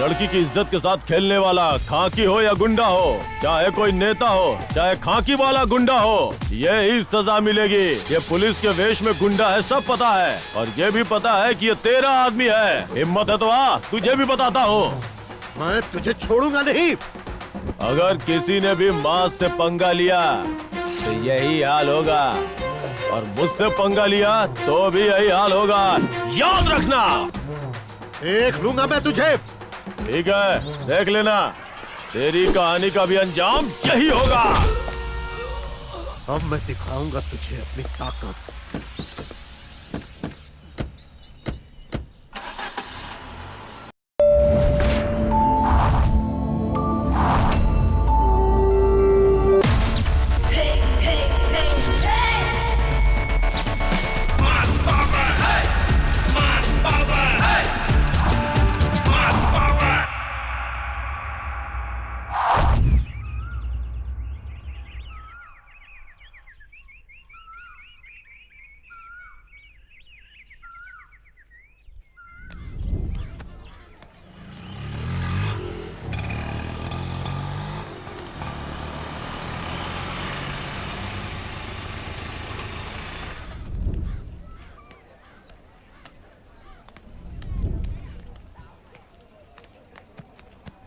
लड़की की इज्जत के साथ खेलने वाला खाकी हो या गुंडा हो, चाहे कोई नेता हो चाहे खाकी वाला गुंडा हो, ये ही सजा मिलेगी। ये पुलिस के वेश में गुंडा है सब पता है, और ये भी पता है कि ये तेरा आदमी है। हिम्मत है तो आ, तुझे भी बताता हूँ। मैं तुझे छोड़ूंगा नहीं। अगर किसी ने भी माँ से पंगा लिया तो यही हाल होगा, और मुझसे पंगा लिया तो भी यही हाल होगा, याद रखना। देख लूंगा मैं तुझे। ठीक है, देख लेना, तेरी कहानी का भी अंजाम यही होगा। अब मैं दिखाऊंगा तुझे अपनी ताकत।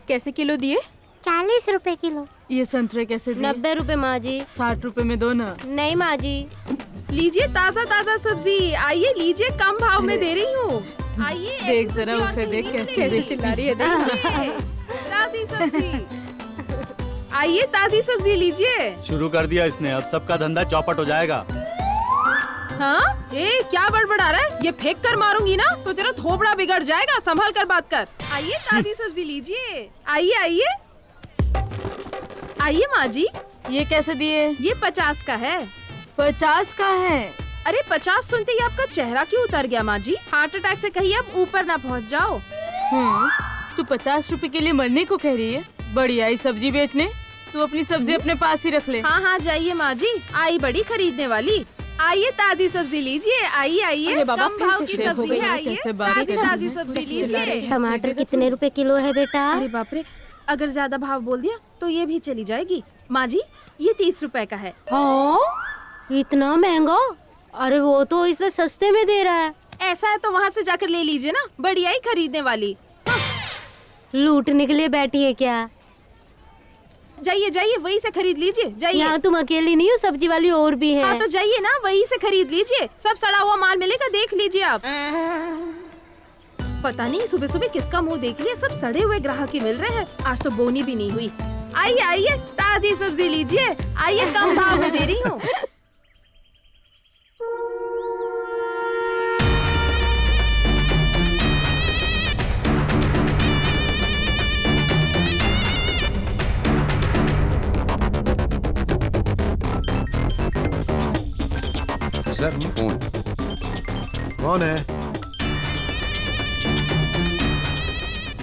कैसे किलो दिए? 40 रुपए किलो। ये संतरे कैसे दिए? 90 रुपए माँ जी। 60 रुपए में दो ना। नहीं माँ जी। लीजिए ताजा ताजा सब्जी, आइए लीजिए, कम भाव में दे रही हूँ। आइए देख जरा उसे, देख कैसे चिल्ला रही है, देखिए ताजी सब्जी। आइए ताजी सब्जी लीजिए। शुरू कर दिया इसने, अब सबका धंधा चौपट हो जाएगा। हाँ, ये क्या बड़बड़ा रहा है? ये फेंक कर मारूंगी ना तो तेरा थोपड़ा बिगड़ जाएगा, संभल कर बात कर। आइए ताजी सब्जी लीजिए, आइए आइए आइए माँ जी। ये कैसे दिए? ये 50 का है। 50 का है? अरे 50 सुनते ही आपका चेहरा क्यों उतर गया माँ जी? हार्ट अटैक से कहीं आप ऊपर ना पहुँच जाओ। तू 50 रुपए के लिए मरने को कह रही है? बड़ी आई सब्जी बेचने, तू अपनी सब्जी अपने पास ही रख ले। हाँ हाँ जाइए माँ जी, आई बड़ी खरीदने वाली। आइए ताजी सब्जी लीजिए, आइए आइए, कम भाव की सब्जी है, आइए ताजी ताजी सब्जी लीजिए। टमाटर कितने रुपए किलो है बेटा? अरे बाप रे, अगर ज्यादा भाव बोल दिया तो ये भी चली जाएगी। माँ जी ये 30 रुपए का है। हाँ, इतना महंगा? अरे वो तो इसे सस्ते में दे रहा है। ऐसा है तो वहाँ से जाकर ले लीजिए ना, बढ़िया ही खरीदने वाली। लूटने के लिए बैठी है क्या? जाइए जाइए, वही से खरीद लीजिए, जाइए। यहाँ तुम अकेली नहीं हो, सब्जी वाली और भी है। हाँ तो जाइए ना, वही से खरीद लीजिए, सब सड़ा हुआ माल मिलेगा, देख लीजिए आप। पता नहीं सुबह सुबह किसका मुंह देख लिया, सब सड़े हुए ग्राहक ही मिल रहे हैं। आज तो बोनी भी नहीं हुई। आइए आइए ताजी सब्जी लीजिए, आइए कम भाव में दे रही हूँ। Sir phone. कौन है?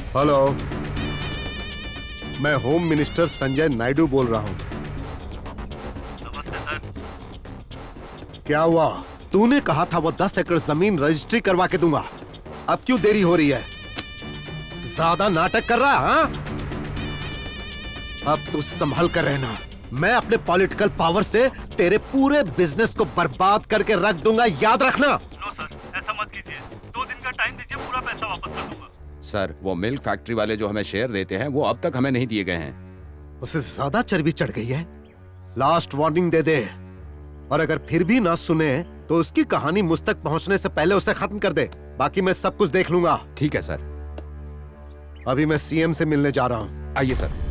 हेलो, मैं होम मिनिस्टर संजय नायडू बोल रहा हूँ। नमस्ते सर। क्या हुआ? तूने कहा था वो 10 एकड़ जमीन रजिस्ट्री करवा के दूंगा, अब क्यों देरी हो रही है? ज्यादा नाटक कर रहा है हाँ? अब तू संभल कर रहना, मैं अपने पॉलिटिकल पावर से तेरे पूरे बिजनेस को बर्बाद करके रख दूंगा, याद रखना। नो सर, ऐसा मत कीजिए, 2 दिन का टाइम दीजिए, पूरा पैसा वापस कर दूंगा। सर वो मिल्क फैक्ट्री वाले जो हमें शेयर देते हैं वो अब तक हमें नहीं दिए गए हैं। उसे ज्यादा चर्बी चढ़ गई है, लास्ट वार्निंग दे दे, और अगर फिर भी ना सुने तो उसकी कहानी मुझ तक पहुंचने से पहले उसे खत्म कर दे, बाकी मैं सब कुछ देख लूंगा। ठीक है सर। अभी मैं सीएम से मिलने जा रहा हूँ। आइए सर।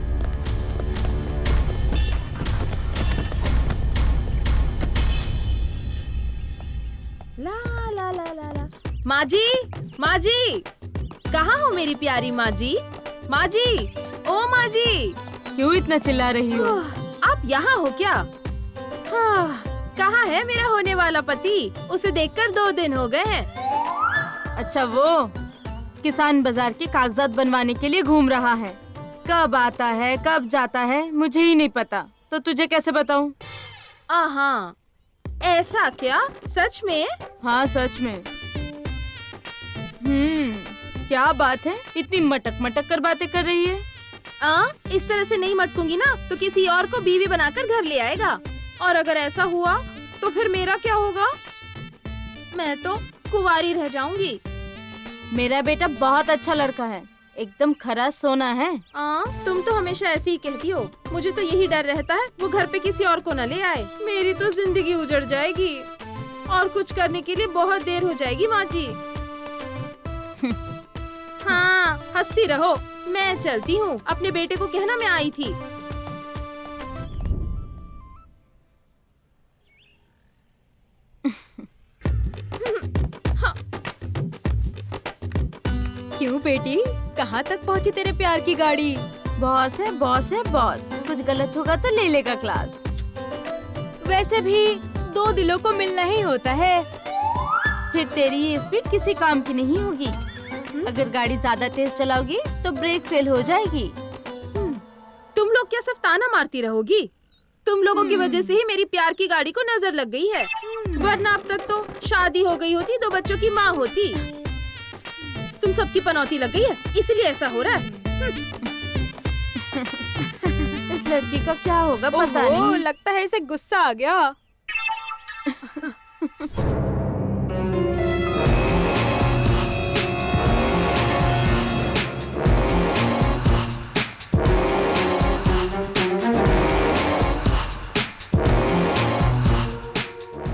ला ला ला ला ला। माँ जी, कहाँ हो मेरी प्यारी माँ जी? माँ जी, ओ माँ जी। क्यों इतना चिल्ला रही हो? आप यहाँ हो क्या? हाँ, कहाँ है मेरा होने वाला पति? उसे देखकर 2 दिन हो गए हैं। अच्छा वो किसान बाजार के कागजात बनवाने के लिए घूम रहा है। कब आता है कब जाता है मुझे ही नहीं पता, तो तुझे कैसे बताऊं? हाँ, ऐसा क्या? सच में? हाँ सच में। क्या बात है, इतनी मटक मटक कर बातें कर रही है? इस तरह से नहीं मटकूंगी ना तो किसी और को बीवी बनाकर घर ले आएगा, और अगर ऐसा हुआ तो फिर मेरा क्या होगा? मैं तो कुंवारी रह जाऊंगी। मेरा बेटा बहुत अच्छा लड़का है, एकदम खरा सोना है। तुम तो हमेशा ऐसे ही कहती हो। मुझे तो यही डर रहता है वो घर पे किसी और को न ले आए। मेरी तो जिंदगी उजड़ जाएगी और कुछ करने के लिए बहुत देर हो जाएगी माँ जी। हाँ, हंसती रहो, मैं चलती हूँ। अपने बेटे को कहना मैं आई थी। क्यों बेटी, कहाँ तक पहुँची तेरे प्यार की गाड़ी? बॉस है बॉस है बॉस, कुछ गलत होगा तो ले लेगा क्लास। वैसे भी 2 दिलों को मिलना ही होता है। फिर तेरी ये स्पीड किसी काम की नहीं होगी। अगर गाड़ी ज्यादा तेज चलाओगी तो ब्रेक फेल हो जाएगी। तुम लोग क्या सिर्फ ताना मारती रहोगी? तुम लोगों की वजह से ही मेरी प्यार की गाड़ी को नजर लग गई है, वरना अब तक तो शादी हो गई होती, 2 बच्चों की माँ होती। तुम सबकी पनौती लग गई है, इसलिए ऐसा हो रहा है। इस लड़की का क्या होगा पता ओहो, नहीं। लगता है इसे गुस्सा आ गया।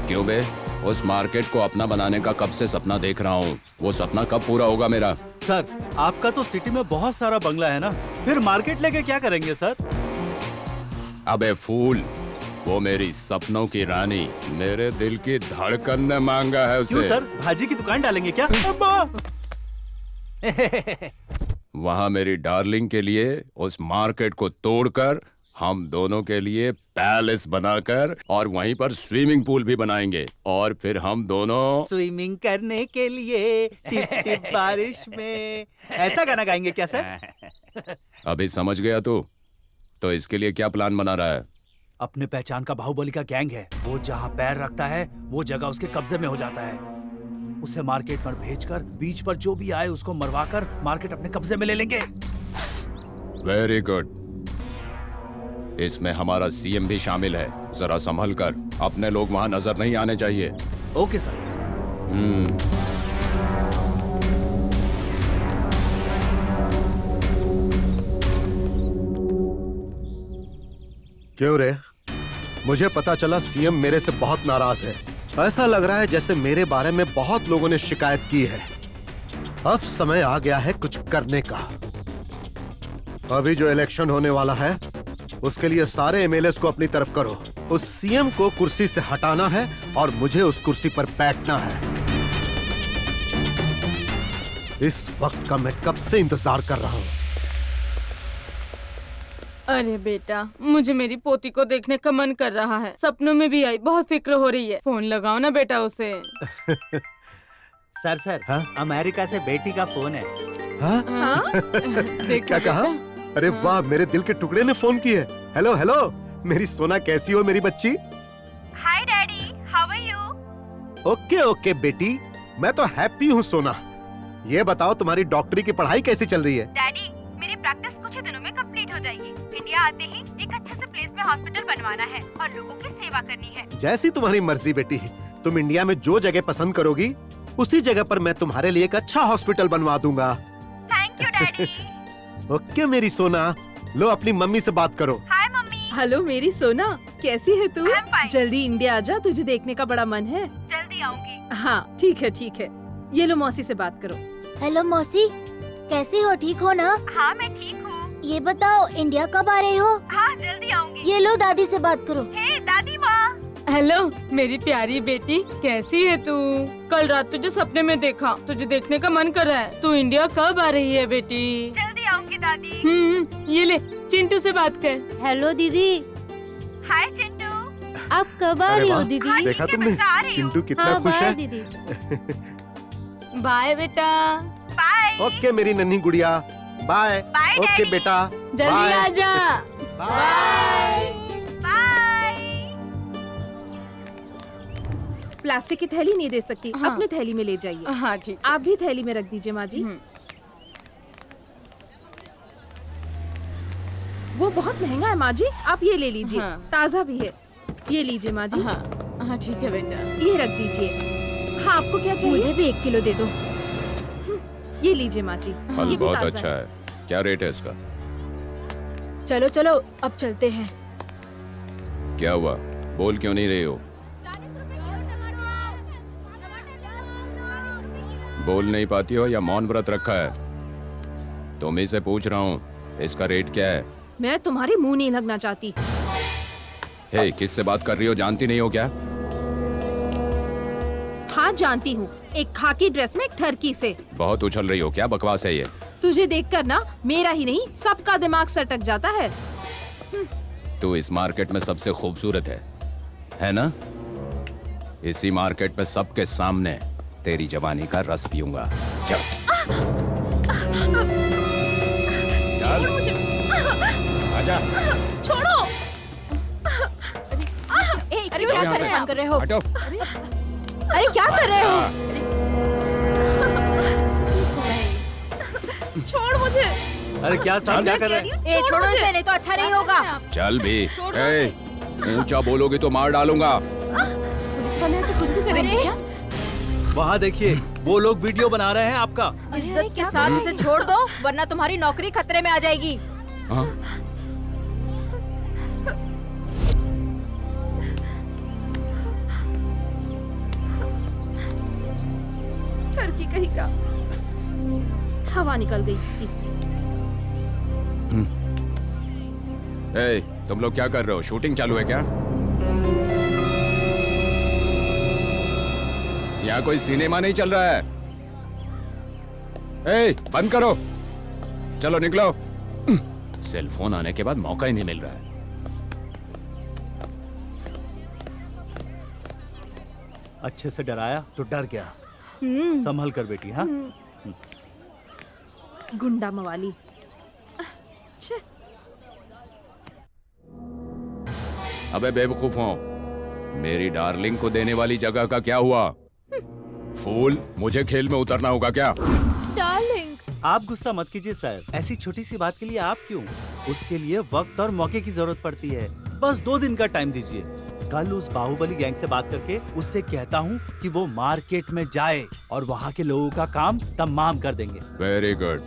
क्यों बे? उस मार्केट को अपना बनाने का कब से सपना देख रहा हूँ। वो सपना कब पूरा होगा मेरा? सर, आपका तो सिटी में बहुत सारा बंगला है ना, फिर मार्केट लेके क्या करेंगे सर? अबे फूल, वो मेरी सपनों की रानी, मेरे दिल की धड़कन ने मांगा है उसे। क्यों सर, भाजी की दुकान डालेंगे क्या? वहाँ मेरी डार्लिंग के लिए उस मार्केट को तोड़कर हम दोनों के लिए पैलेस बनाकर और वहीं पर स्विमिंग पूल भी बनाएंगे, और फिर हम दोनों स्विमिंग करने के लिए टिप टिप बारिश में, ऐसा गाना गाएंगे क्या सर? अभी समझ गया तू? तो इसके लिए क्या प्लान बना रहा है? अपने पहचान का बाहुबली का गैंग है, वो जहाँ पैर रखता है वो जगह उसके कब्जे में हो जाता है। उसे मार्केट पर भेजकर बीच पर जो भी आए उसको मरवाकर मार्केट अपने कब्जे में ले लेंगे। Very good. इसमें हमारा सीएम भी शामिल है। जरा संभल कर, अपने लोग वहां नजर नहीं आने चाहिए। Okay sir. क्यों रे? मुझे पता चला सीएम मेरे से बहुत नाराज है। ऐसा लग रहा है जैसे मेरे बारे में बहुत लोगों ने शिकायत की है। अब समय आ गया है कुछ करने का। अभी जो इलेक्शन होने वाला है उसके लिए सारे एमएलएस को अपनी तरफ करो। उस सीएम को कुर्सी से हटाना है और मुझे उस कुर्सी पर बैठना है। इस वक्त का मैं कब से इंतजार कर रहा हूँ। अरे बेटा, मुझे मेरी पोती को देखने का मन कर रहा है। सपनों में भी आई, बहुत फिक्र हो रही है। फोन लगाओ ना बेटा उसे। सर हाँ? अमेरिका से बेटी का फोन है। हाँ? देखा क्या कहा? बेटा? अरे वाह, मेरे दिल के टुकड़े ने फोन की है। हेलो हेलो, मेरी सोना कैसी हो मेरी बच्ची? Hi daddy, how are you? Okay okay बेटी, मैं तो हैप्पी हूँ सोना। ये बताओ तुम्हारी डॉक्टरी की पढ़ाई कैसी चल रही है? डैडी, मेरी प्रैक्टिस कुछ ही दिनों में कंप्लीट हो जाएगी। इंडिया आते ही एक अच्छे से प्लेस में हॉस्पिटल बनवाना है और लोगों की सेवा करनी है। जैसी तुम्हारी मर्जी बेटी। तुम इंडिया में जो जगह पसंद करोगी उसी जगह पर मैं तुम्हारे लिए एक अच्छा हॉस्पिटल बनवा दूंगा। Thank you daddy. ओके मेरी सोना, लो अपनी मम्मी से बात करो। हाय मम्मी। हेलो मेरी सोना, कैसी है तू? I'm fine. जल्दी इंडिया आजा, तुझे देखने का बड़ा मन है। जल्दी आऊंगी। हाँ ठीक है ठीक है। ये लो मौसी से बात करो। हेलो मौसी, कैसी हो? ठीक हो ना? हाँ मैं ठीक हूँ। ये बताओ इंडिया कब आ रहे हो? हाँ जल्दी आऊंगी। ये लो दादी से बात करो। हे दादी माँ। हेलो मेरी प्यारी बेटी, कैसी है तू? कल रात तुझे सपने में देखा, तुझे देखने का मन कर रहा है। तू इंडिया कब आ रही है बेटी? जल्दी आऊंगी दादी। ये ले, चिंटू से बात कर। हेलो दीदी। हाय चिंटू। आप कब आ अरे रही हो वाह, दीदी? देखा तुमने चिंटू कितना हाँ खुश बाय है। दीदी। बाय बेटा। बाय। ओके मेरी नन्ही गुड़िया, बाय। Bye okay daddy. बेटा, जल्दी बाय। आजा। बाय। बाय। प्लास्टिक की थैली नहीं दे सकती, हाँ। अपनी थैली में ले जाइए। हाँ ठीक। आप भी थैली में रख दीजिए माँ जी। वो बहुत महंगा है माँ जी, आप ये ले लीजिए। हाँ। ताज़ा भी है। ये लीजिए माँ जी। हाँ हाँ ठीक है बेटा। ये रख दीजिए। हाँ, आपको क्या चाहिए? मुझे भी 1 किलो दे दो। ये लीजिए माँ जी। फल ये भी बहुत ताज़ा अच्छा है। क्या रेट है इसका? चलो चलो अब चलते हैं। क्या हुआ, बोल क्यों नहीं रही हो? बोल नहीं पाती हो या मौन व्रत रखा है? तुम ही से पूछ रहा हूँ, इसका रेट क्या है? मैं तुम्हारी मुंह नहीं लगना चाहती। हे, किससे बात कर रही हो, जानती नहीं हो क्या? हाँ जानती हूँ, एक खाकी ड्रेस में एक ठरकी से। बहुत उछल रही हो, क्या बकवास है ये? तुझे देखकर ना मेरा ही नहीं सबका दिमाग सटक जाता है। तू इस मार्केट में सबसे खूबसूरत है ना? इसी मार्केट में सबके सामने तेरी जवानी का रस पीऊंगा। चल चल आजा। छोड़ो। अरे क्या परेशान कर रहे हो? हटो। अरे क्या कर रहे हो? छोड़ मुझे। अरे क्या साहब, क्या कर रहे हैं? ए छोड़ो इसे, नहीं तो अच्छा नहीं होगा। चल भी। ए, ऊंचा बोलोगी तो मार डालूंगा। पुलिस वाले आके कुछ भी करेंगे क्या? वहाँ देखिए, वो लोग वीडियो बना रहे हैं आपका। इज्जत के साथ इसे छोड़ दो, वरना तुम्हारी नौकरी खतरे में आ जाएगी। हाँ? ठरकी कहीं का। हवा निकल गई इसकी। ए, तुम लोग क्या कर रहे हो? शूटिंग चालू है क्या? यहाँ कोई सिनेमा नहीं चल रहा है। ए, बंद करो। चलो निकलो। सेल फोन आने के बाद मौका ही नहीं मिल रहा है। अच्छे से डराया तो डर गया। संभल कर बेटी। हाँ, गुंडा मवाली। अबे बेवकूफों, मेरी डार्लिंग को देने वाली जगह का क्या हुआ? फूल, मुझे खेल में उतरना होगा क्या? डार्लिंग, आप गुस्सा मत कीजिए सर, ऐसी छोटी सी बात के लिए आप क्यों? उसके लिए वक्त और मौके की जरूरत पड़ती है। बस 2 दिन का टाइम दीजिए। कल उस बाहुबली गैंग से बात करके उससे कहता हूँ कि वो मार्केट में जाए और वहाँ के लोगों का काम तमाम कर देंगे। Very good.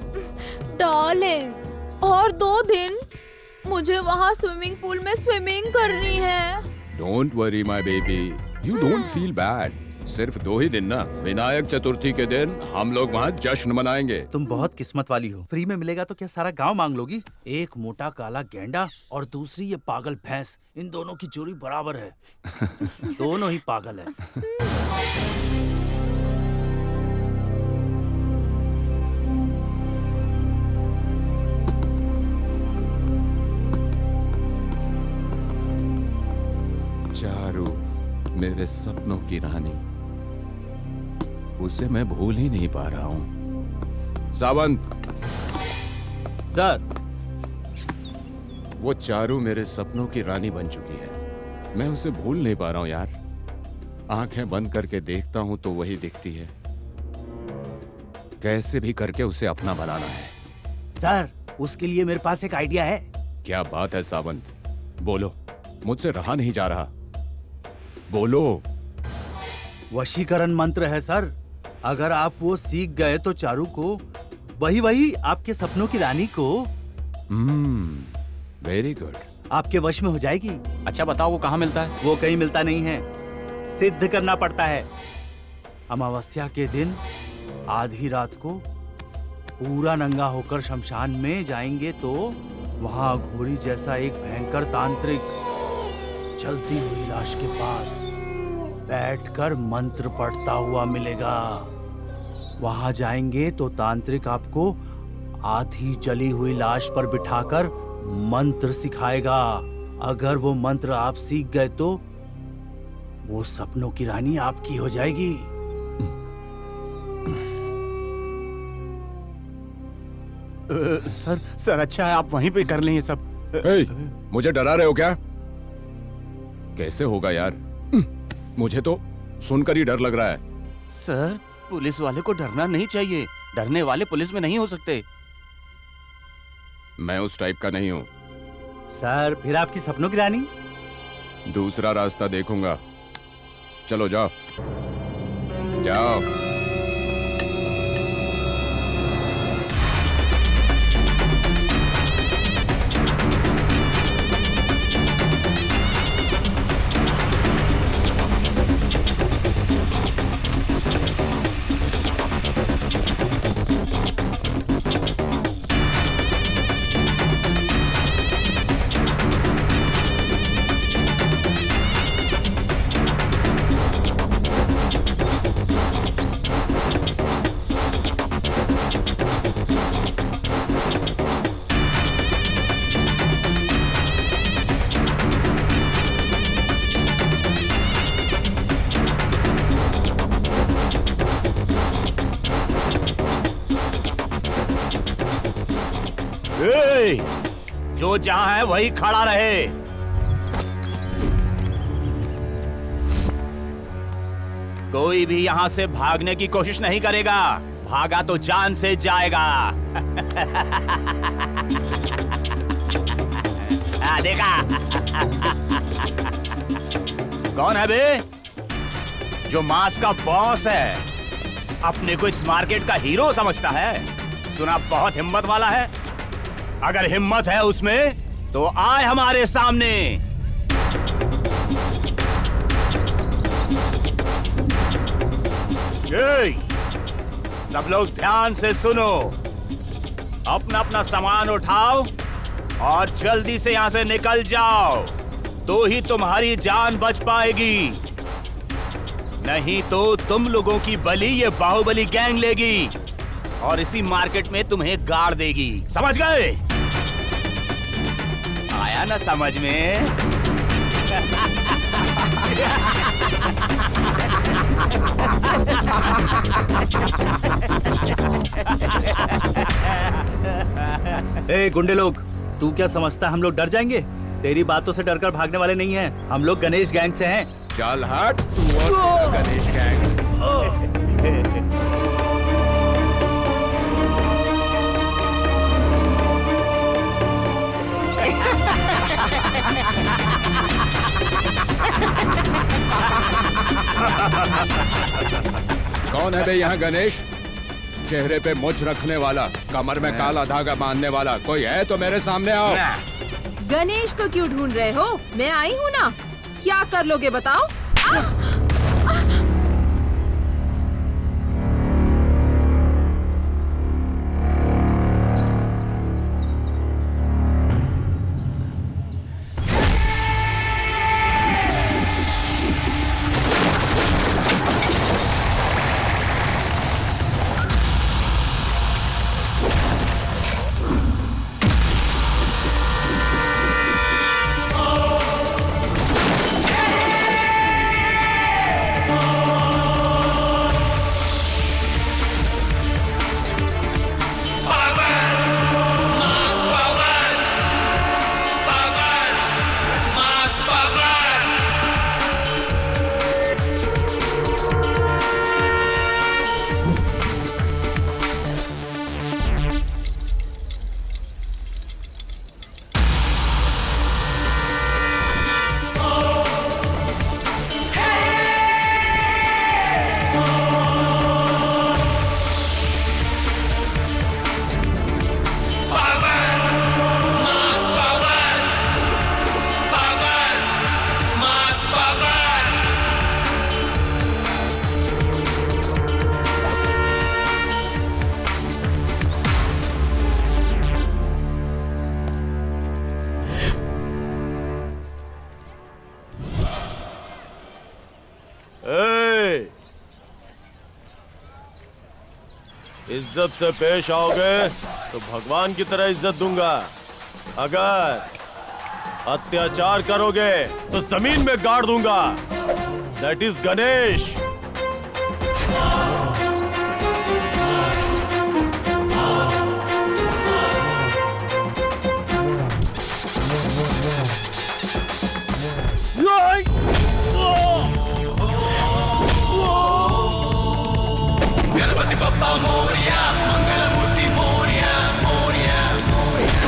डार्लिंग, और 2 दिन मुझे वहाँ स्विमिंग पूल में स्विमिंग करनी है। Don't worry my baby, you don't feel bad. सिर्फ 2 ही दिन ना, विनायक चतुर्थी के दिन हम लोग वहाँ जश्न मनाएंगे। तुम बहुत किस्मत वाली हो। फ्री में मिलेगा तो क्या सारा गांव मांग लोगी? एक मोटा काला गेंडा और दूसरी ये पागल भैंस, इन दोनों की जोड़ी बराबर है। दोनों ही पागल है। चारू, मेरे सपनों की रानी, उसे मैं भूल ही नहीं पा रहा हूँ। सावंत सर, वो चारू मेरे सपनों की रानी बन चुकी है। मैं उसे भूल नहीं पा रहा हूँ यार। आंखें बंद करके देखता हूँ तो वही दिखती है। कैसे भी करके उसे अपना बनाना है। सर, उसके लिए मेरे पास एक आइडिया है। क्या बात है सावंत, बोलो, मुझसे रहा नहीं जा रहा, बोलो। वशीकरण मंत्र है सर। अगर आप वो सीख गए तो चारू को, वही आपके सपनों की रानी को, वेरी गुड, आपके वश में हो जाएगी। अच्छा बताओ, वो कहाँ मिलता है? वो कहीं मिलता नहीं है, सिद्ध करना पड़ता है। अमावस्या के दिन आधी रात को पूरा नंगा होकर शमशान में जाएंगे तो वहां घोड़ी जैसा एक भयंकर तांत्रिक जलती हुई लाश के पास बैठकर मंत्र पढ़ता हुआ मिलेगा। वहां जाएंगे तो तांत्रिक आपको आधी जली हुई लाश पर बिठाकर मंत्र सिखाएगा। अगर वो मंत्र आप सीख गए तो वो सपनों की रानी आपकी हो जाएगी। सर अच्छा है, आप वहीं पे कर लें ये सब। मुझे डरा रहे हो क्या? कैसे होगा यार, मुझे तो सुनकर ही डर लग रहा है। सर, पुलिस वाले को डरना नहीं चाहिए। डरने वाले पुलिस में नहीं हो सकते। मैं उस टाइप का नहीं हूँ। सर फिर आपकी सपनों की रानी? दूसरा रास्ता देखूंगा। चलो जाओ जाओ। जो जहां है वही खड़ा रहे। कोई भी यहां से भागने की कोशिश नहीं करेगा। भागा तो जान से जाएगा। देखा? कौन है बे? जो मास का बॉस है, अपने को इस मार्केट का हीरो समझता है। सुना बहुत हिम्मत वाला है। अगर हिम्मत है उसमें तो आए हमारे सामने। सब लोग ध्यान से सुनो। अपना अपना सामान उठाओ और जल्दी से यहां से निकल जाओ, तो ही तुम्हारी जान बच पाएगी। नहीं तो तुम लोगों की बलि ये बाहुबली गैंग लेगी और इसी मार्केट में तुम्हें गाड़ देगी। समझ गए? आया ना समझ में? ए गुंडे लोग, तू क्या समझता है हम लोग डर जाएंगे? तेरी बातों से डरकर भागने वाले नहीं हैं। हम लोग गणेश गैंग से हैं। चल हट तू और तेरा गणेश गैंग। कौन है बे यहाँ गणेश? चेहरे पे मुछ रखने वाला, कमर में काला धागा बांधने वाला कोई है तो मेरे सामने आओ। गणेश को क्यों ढूंढ रहे हो? मैं आई हूँ ना। क्या कर लोगे बताओ? इज्जत से पेश आओगे तो भगवान की तरह इज्जत दूंगा। अगर अत्याचार करोगे तो जमीन में गाड़ दूंगा। That is Ganesh. गणपति बप्पा मोरिया, मंगल मूर्ति मोरिया, मोरिया, मोरिया।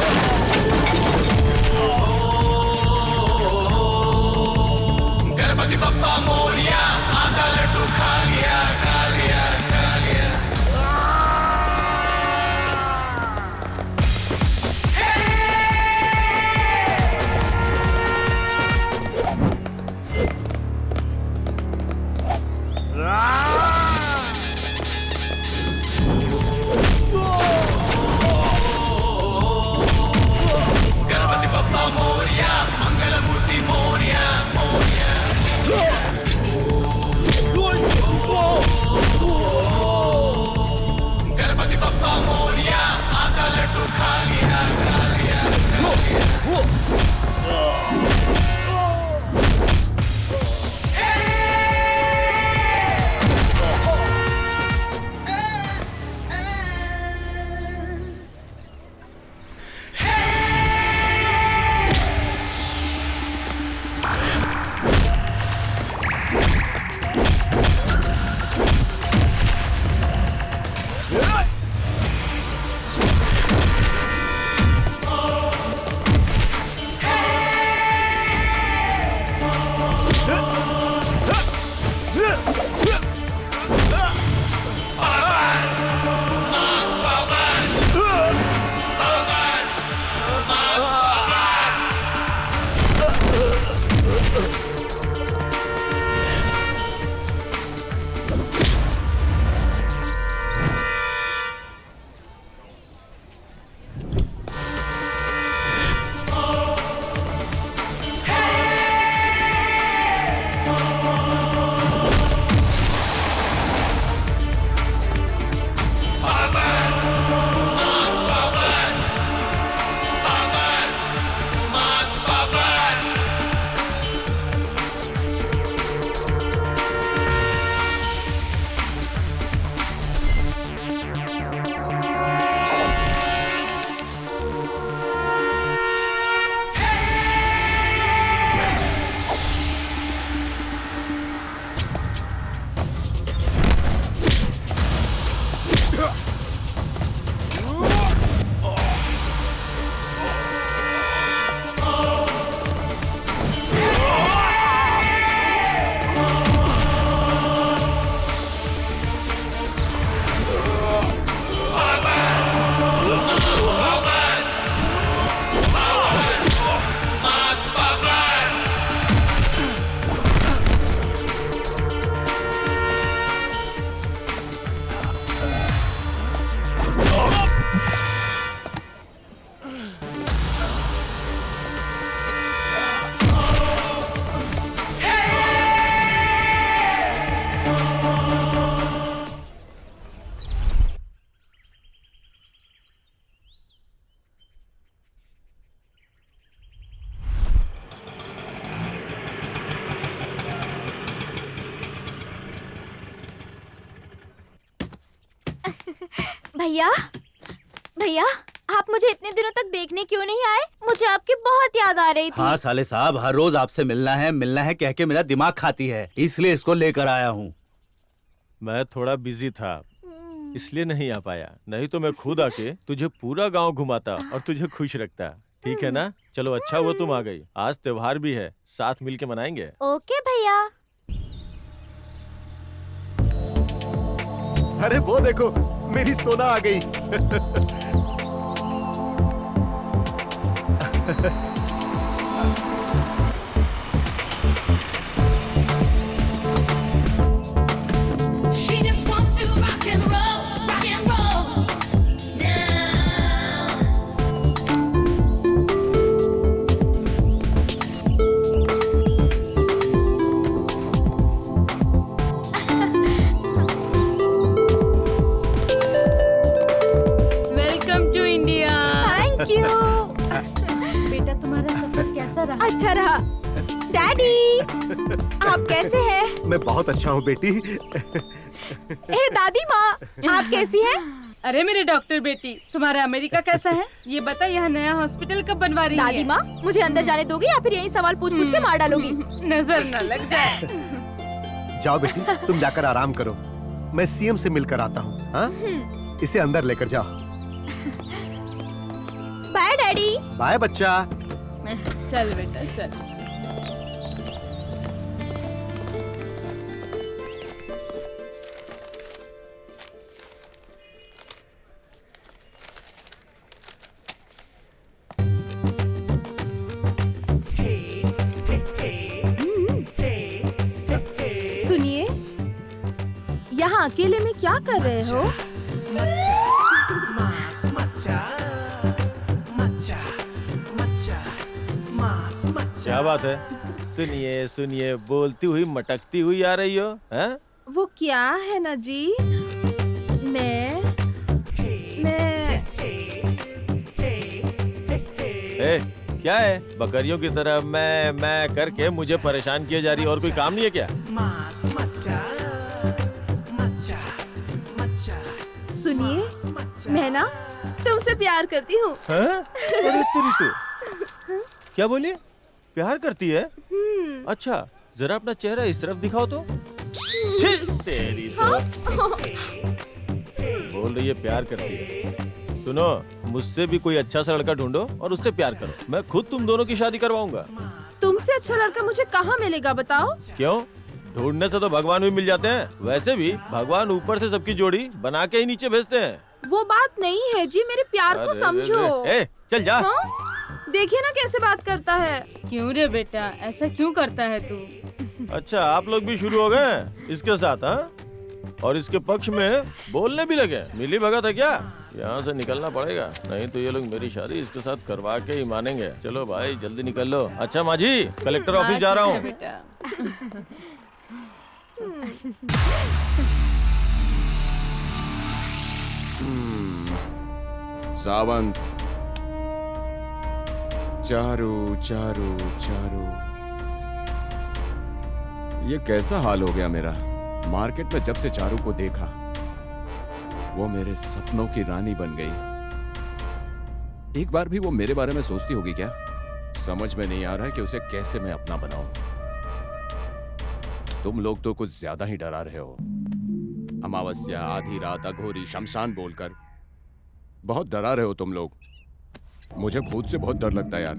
भैया भैया, आप मुझे इतने दिनों तक देखने क्यों नहीं आए? मुझे आपकी बहुत याद आ रही थी। हाँ साले साहब, हर रोज आपसे मिलना है कह के मेरा दिमाग खाती है, इसलिए इसको लेकर आया हूँ। मैं थोड़ा बिजी था इसलिए नहीं आ पाया, नहीं तो मैं खुद आके तुझे पूरा गांव घुमाता और तुझे खुश रखता। ठीक है ना? चलो अच्छा हुआ तुम आ गई, आज त्योहार भी है, साथ मिलके मनाएंगे। ओके भैया। अरे वो देखो, मेरी सोना आ गई। She just wants to rock and roll now. Welcome to India. Thank you. बेटा तुम्हारा सफर कैसा रहा? अच्छा रहा। डैडी, आप कैसे हैं? मैं बहुत अच्छा हूँ बेटी। ए दादी माँ, आप कैसी हैं? अरे मेरे डॉक्टर बेटी, तुम्हारा अमेरिका कैसा है? ये बता, यहाँ नया हॉस्पिटल कब बनवा रही है? दादी माँ, मुझे अंदर जाने दोगी या फिर यही सवाल पूछ पूछ के मार डालोगी? नजर न लग जाए। जाओ बेटी, तुम जाकर आराम करो, मैं सीएम से मिलकर आता हूँ। हाँ? इसे अंदर लेकर जाओ। Bye daddy. बाय बच्चा। चल बेटा चल। सुनिए, यहाँ अकेले में क्या कर रहे हो? क्या बात है? सुनिए सुनिए बोलती हुई मटकती हुई आ रही हो, हैं? वो क्या है ना जी, मैं ए, क्या है? बकरियों की तरह मैं करके मुझे परेशान किए जा रही है, और कोई काम नहीं है क्या? सुनिए, मैं ना तुमसे प्यार करती हूँ। हैं? अरे तेरी तो क्या बोली? प्यार करती है? अच्छा, जरा अपना चेहरा इस तरफ दिखाओ तो। छी, तेरी तो बोल रही है प्यार करती है। सुनो, मुझसे भी कोई अच्छा सा लड़का ढूंढो और उससे प्यार करो, मैं खुद तुम दोनों की शादी करवाऊंगा। तुमसे अच्छा लड़का मुझे कहाँ मिलेगा बताओ? क्यों? ढूंढने से तो भगवान भी मिल जाते हैं। वैसे भी भगवान ऊपर से सबकी जोड़ी बना के ही नीचे भेजते हैं। वो बात नहीं है जी, मेरे प्यार को समझो। ए, चल जा। हाँ? देखिए ना कैसे बात करता है। क्यों रे बेटा, ऐसा क्यों करता है तू? अच्छा, आप लोग भी शुरू हो गए इसके साथ? हाँ? और इसके पक्ष में बोलने भी लगे? मिली भगत है क्या? यहाँ से निकलना पड़ेगा, नहीं तो ये लोग मेरी शादी इसके साथ करवा के ही मानेंगे। चलो भाई जल्दी निकल लो। अच्छा माझी, कलेक्टर ऑफिस जा रहा हूँ। बेटा सावंत, चारू चारू चारू, ये कैसा हाल हो गया मेरा। मार्केट में जब से चारू को देखा, वो मेरे सपनों की रानी बन गई। एक बार भी वो मेरे बारे में सोचती होगी क्या? समझ में नहीं आ रहा है कि उसे कैसे मैं अपना बनाऊं। तुम लोग तो कुछ ज्यादा ही डरा रहे हो। अमावस्या, आधी रात, अघोरी, शमशान बोलकर बहुत डरा रहे हो तुम लोग। मुझे भूत से बहुत डर लगता है यार।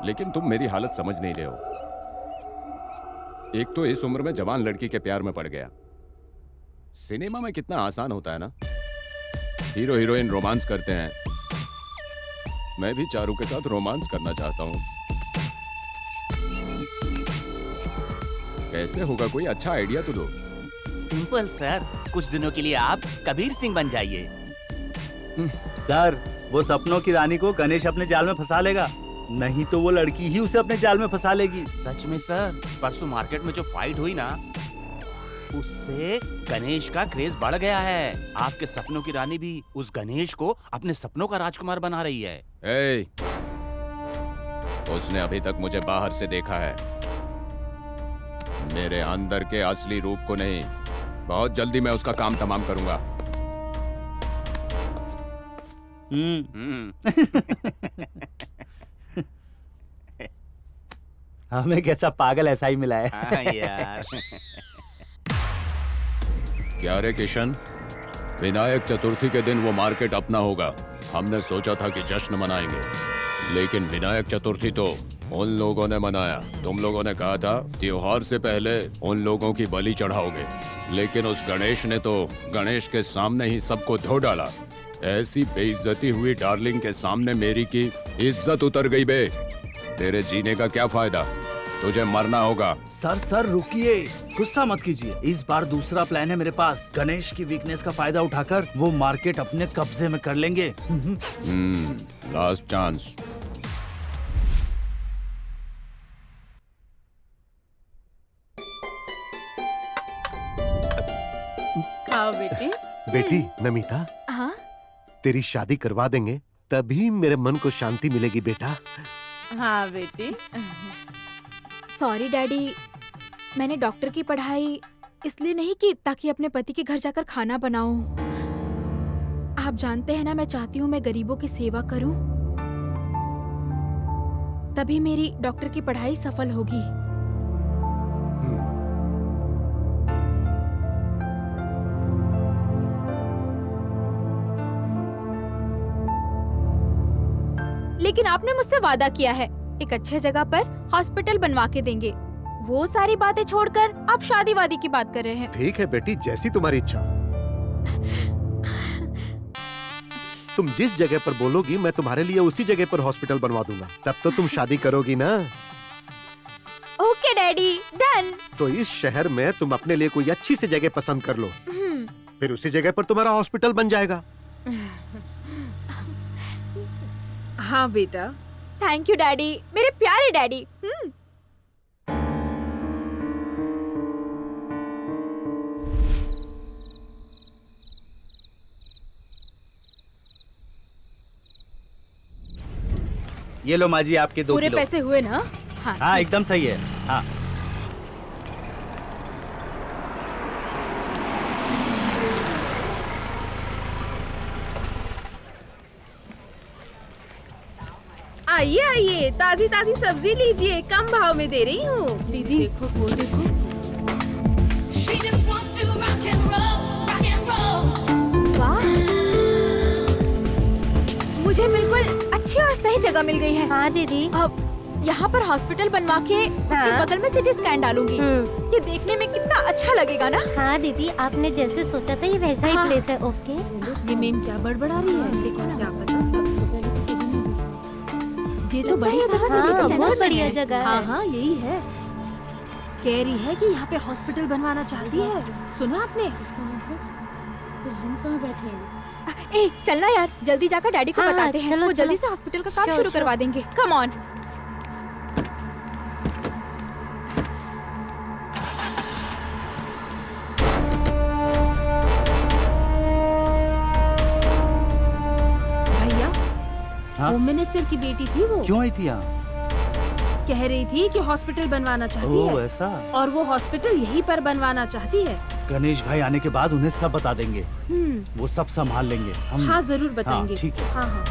लेकिन तुम मेरी हालत समझ नहीं रहे हो। एक तो इस उम्र में जवान लड़की के प्यार में पड़ गया। सिनेमा में कितना आसान होता है ना, हीरो हीरोइन रोमांस करते हैं। मैं भी चारू के साथ रोमांस करना चाहता हूँ। कैसे होगा? कोई अच्छा आइडिया तो दो। सिंपल सर, कुछ दिनों के लिए आप कबीर सिंह बन जाइए। सर, वो सपनों की रानी को गणेश अपने जाल में फंसा लेगा, नहीं तो वो लड़की ही उसे अपने जाल में फंसा लेगी। सच में सर, परसों मार्केट में जो फाइट हुई ना, उससे गणेश का क्रेज बढ़ गया है। आपके सपनों की रानी भी उस गणेश को अपने सपनों का राजकुमार बना रही है। उसने अभी तक मुझे बाहर से देखा है, मेरे अंदर के असली रूप को नहीं। बहुत जल्दी मैं उसका काम तमाम करूंगा। हमें कैसा पागल ऐसा ही मिला है। हाँ यार। क्या रे किशन, विनायक चतुर्थी के दिन वो मार्केट अपना होगा। हमने सोचा था कि जश्न मनाएंगे, लेकिन विनायक चतुर्थी तो उन लोगों ने मनाया। तुम लोगों ने कहा था त्योहार से पहले उन लोगों की बलि चढ़ाओगे, लेकिन उस गणेश ने तो गणेश के सामने ही सबको धो डाला। ऐसी बेइज्जती हुई डार्लिंग के सामने मेरी की इज्जत उतर गई बे। तेरे जीने का क्या फायदा, तुझे मरना होगा। सर रुकिए, गुस्सा मत कीजिए। इस बार दूसरा प्लान है मेरे पास। गणेश की वीकनेस का फायदा उठाकर वो मार्केट अपने कब्जे में कर लेंगे। Last chance. खाओ बेटी। बेटी नमिता, हाँ तेरी शादी करवा देंगे तभी मेरे मन को शांति मिलेगी बेटा। हाँ बेटी। सॉरी डैडी, मैंने डॉक्टर की पढ़ाई इसलिए नहीं की ताकि अपने पति के घर जाकर खाना बनाऊं। आप जानते हैं ना, मैं चाहती हूँ मैं गरीबों की सेवा करूं, तभी मेरी डॉक्टर की पढ़ाई सफल होगी। लेकिन आपने मुझसे वादा किया है एक अच्छे जगह पर हॉस्पिटल बनवा के देंगे। वो सारी बातें छोड़कर आप शादी वादी की बात कर रहे हैं। ठीक है बेटी, जैसी तुम्हारी इच्छा। तुम जिस जगह पर बोलोगी मैं तुम्हारे लिए उसी जगह पर हॉस्पिटल बनवा दूंगा। तब तो तुम शादी करोगी ना। Okay daddy, done. तो इस शहर में तुम अपने लिए कोई अच्छी सी जगह पसंद कर लो, फिर उसी जगह पर तुम्हारा हॉस्पिटल बन जाएगा। हाँ बेटा। थैंक यू डैडी, मेरे प्यारे डैडी। ये लो माँ जी आपके 2 पूरे किलो। पैसे हुए ना? हाँ हाँ एकदम सही है। हाँ आइए आइए, ताजी ताजी सब्जी लीजिए, कम भाव में दे रही हूँ। दीदी देखो, वो देखो। She just wants to rock and roll, rock and roll. वाह, मुझे बिल्कुल अच्छी और सही जगह मिल गई है। हाँ दीदी। अब यहाँ पर हॉस्पिटल बनवा के उसके बगल में सिटी स्कैन डालूंगी। ये देखने में कितना अच्छा लगेगा ना। हाँ दीदी, आपने जैसे सोचा था ये वैसा ही प्लेस है। ओके। ये मेम क्या बड़बड़ा रही है? देखो ना, क्या पता। ये तो बढ़िया जगह से हाँ, लेकर सेंटर बहुत में बढ़िया है। जगह है। हाँ हाँ, यही है। कह रही है कि यहाँ पे हॉस्पिटल बनवाना चाहती है। सुना आपने? फिर हम कहाँ बैठेंगे? ए चलना यार, जल्दी जाकर डैडी को हाँ, बताते हैं। चलो, वो जल्दी चलो। से हॉस्पिटल का काम श्योर, शुरू श्योर। करवा देंगे। Come on. भैया, हाँ? होम मिनिस्टर की बेटी थी वो। क्यों आई थी यहाँ? कह रही थी कि हॉस्पिटल बनवाना चाहती ओह है, ऐसा। और वो हॉस्पिटल यहीं पर बनवाना चाहती है। गणेश भाई आने के बाद उन्हें सब बता देंगे, वो सब संभाल लेंगे हम। हाँ जरूर बताएंगे। हाँ, ठीक है। हाँ हाँ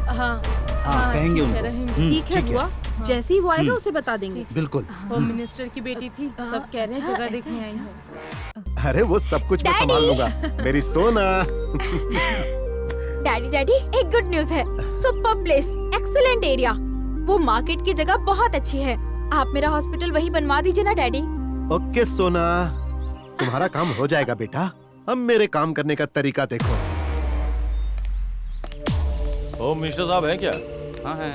हाँ हाँ, कहेंगे ठीक है, उनको। रहेंगे। ठीक है बुआ, जैसे ही वो आएगा उसे बता देंगे। बिल्कुल। होम मिनिस्टर की बेटी थी, सब कह रहे हैं अच्छा, जगह ऐसा देखने है आई है। अरे वो सब कुछ मैं डैडी! संभाल लूंगा, मेरी सोना। डैडी डैडी, एक गुड न्यूज है। Super place, excellent area. वो मार्केट की जगह बहुत अच्छी है। आप मेरा हॉस्पिटल वहीं बनवा दीजिए ना डैडी। ओके सोना, तुम्हारा काम हो जाएगा बेटा। अब मेरे काम करने का तरीका देखो। होम मिनिस्टर साहब हैं क्या? हाँ है।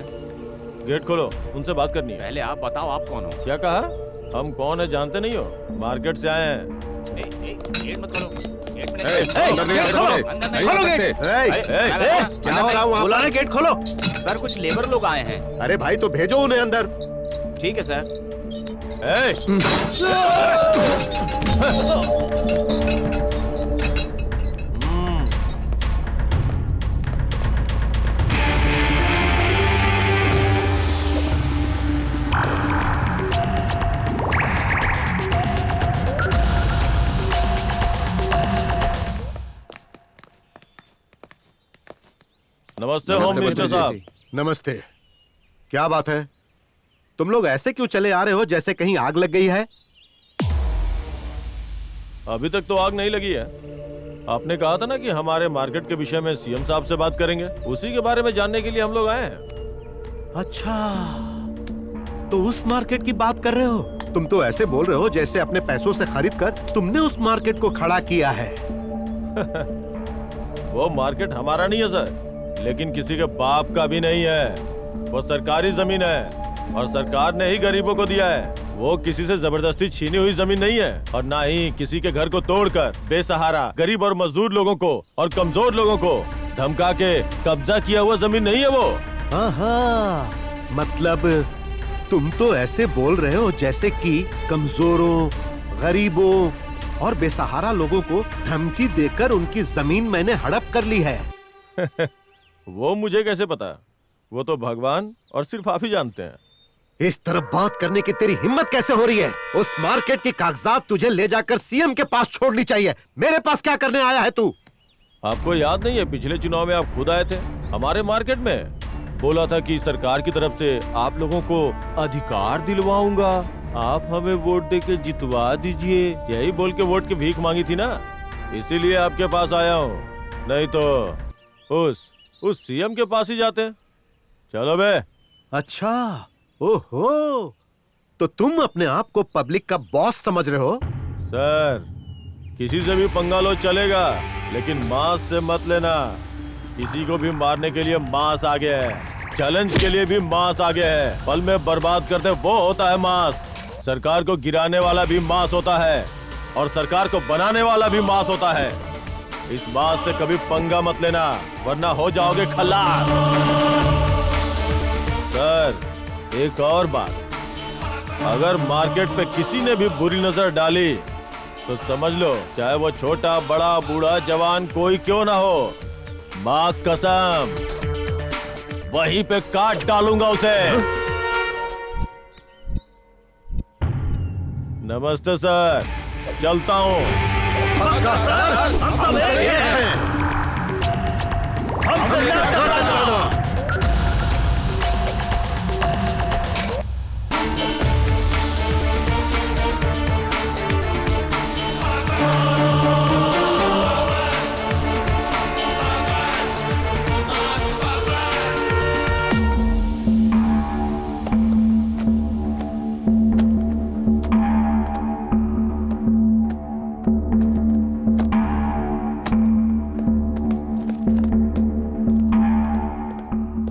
गेट खोलो, उनसे बात करनी है। पहले आप बताओ आप कौन हो? क्या कहा? हम कौन है जानते नहीं हो? मार्केट से आए हैं। गेट मत खोलो। गेट में अंदर नहीं आ सकते, अंदर नहीं नहीं आ आ सकते। क्या हो रहा है वहाँ? बुलाने गेट खोलो। सर कुछ लेबर लोग आए हैं। अरे भाई तो भेजो उन्हें अंदर। ठीक है सर। नमस्ते होम मिनिस्टर साहब। नमस्ते। क्या बात है, तुम लोग ऐसे क्यों चले आ रहे हो जैसे कहीं आग लग गई है? अभी तक तो आग नहीं लगी है। आपने कहा था ना कि हमारे मार्केट के विषय में सीएम साहब से बात करेंगे, उसी के बारे में जानने के लिए हम लोग आए हैं। अच्छा, तो उस मार्केट की बात कर रहे हो? तुम तो ऐसे बोल रहे हो जैसे अपने पैसों से खरीद कर तुमने उस मार्केट को खड़ा किया है। वो मार्केट हमारा नहीं है सर, लेकिन किसी के बाप का भी नहीं है। वो सरकारी जमीन है और सरकार ने ही गरीबों को दिया है। वो किसी से जबरदस्ती छीनी हुई जमीन नहीं है और ना ही किसी के घर को तोड़कर बेसहारा गरीब और मजदूर लोगों को और कमजोर लोगों को धमका के कब्जा किया हुआ जमीन नहीं है वो। हाँ, मतलब तुम तो ऐसे बोल रहे हो जैसे कि कमजोरों, गरीबों और बेसहारा लोगों को धमकी देकर उनकी जमीन मैंने हड़प कर ली है। वो मुझे कैसे पता? वो तो भगवान और सिर्फ आप ही जानते हैं। इस तरह बात करने की तेरी हिम्मत कैसे हो रही है? उस मार्केट के कागजात तुझे ले जाकर सीएम के पास छोड़नी चाहिए। मेरे पास क्या करने आया है तू? आपको याद नहीं है पिछले चुनाव में आप खुद आए थे हमारे मार्केट में, बोला था कि सरकार की तरफ से आप लोगों को अधिकार दिलवाऊंगा, आप हमें वोट देके जितवा दीजिए, यही बोल के वोट की भीख मांगी थी ना, इसीलिए आपके पास आया हूँ। नहीं तो उस सीएम के पास ही जाते। चलो बे। अच्छा, ओहो, तो तुम अपने आप को पब्लिक का बॉस समझ रहे हो? सर, किसी से भी पंगा लो चलेगा, लेकिन मांस से मत लेना। किसी को भी मारने के लिए मांस आ गया है, चैलेंज के लिए भी मांस आ गया है। पल में बर्बाद करते वो होता है मांस। सरकार को गिराने वाला भी मांस होता है और सरकार को बनाने वाला भी मांस होता है। इस मांस से कभी पंगा मत लेना, वरना हो जाओगे खल्लास। सर, एक और बात, अगर मार्केट पे किसी ने भी बुरी नजर डाली तो समझ लो, चाहे वो छोटा बड़ा बूढ़ा जवान कोई क्यों ना हो, मां कसम वहीं पे काट डालूंगा उसे। नमस्ते सर, चलता हूँ।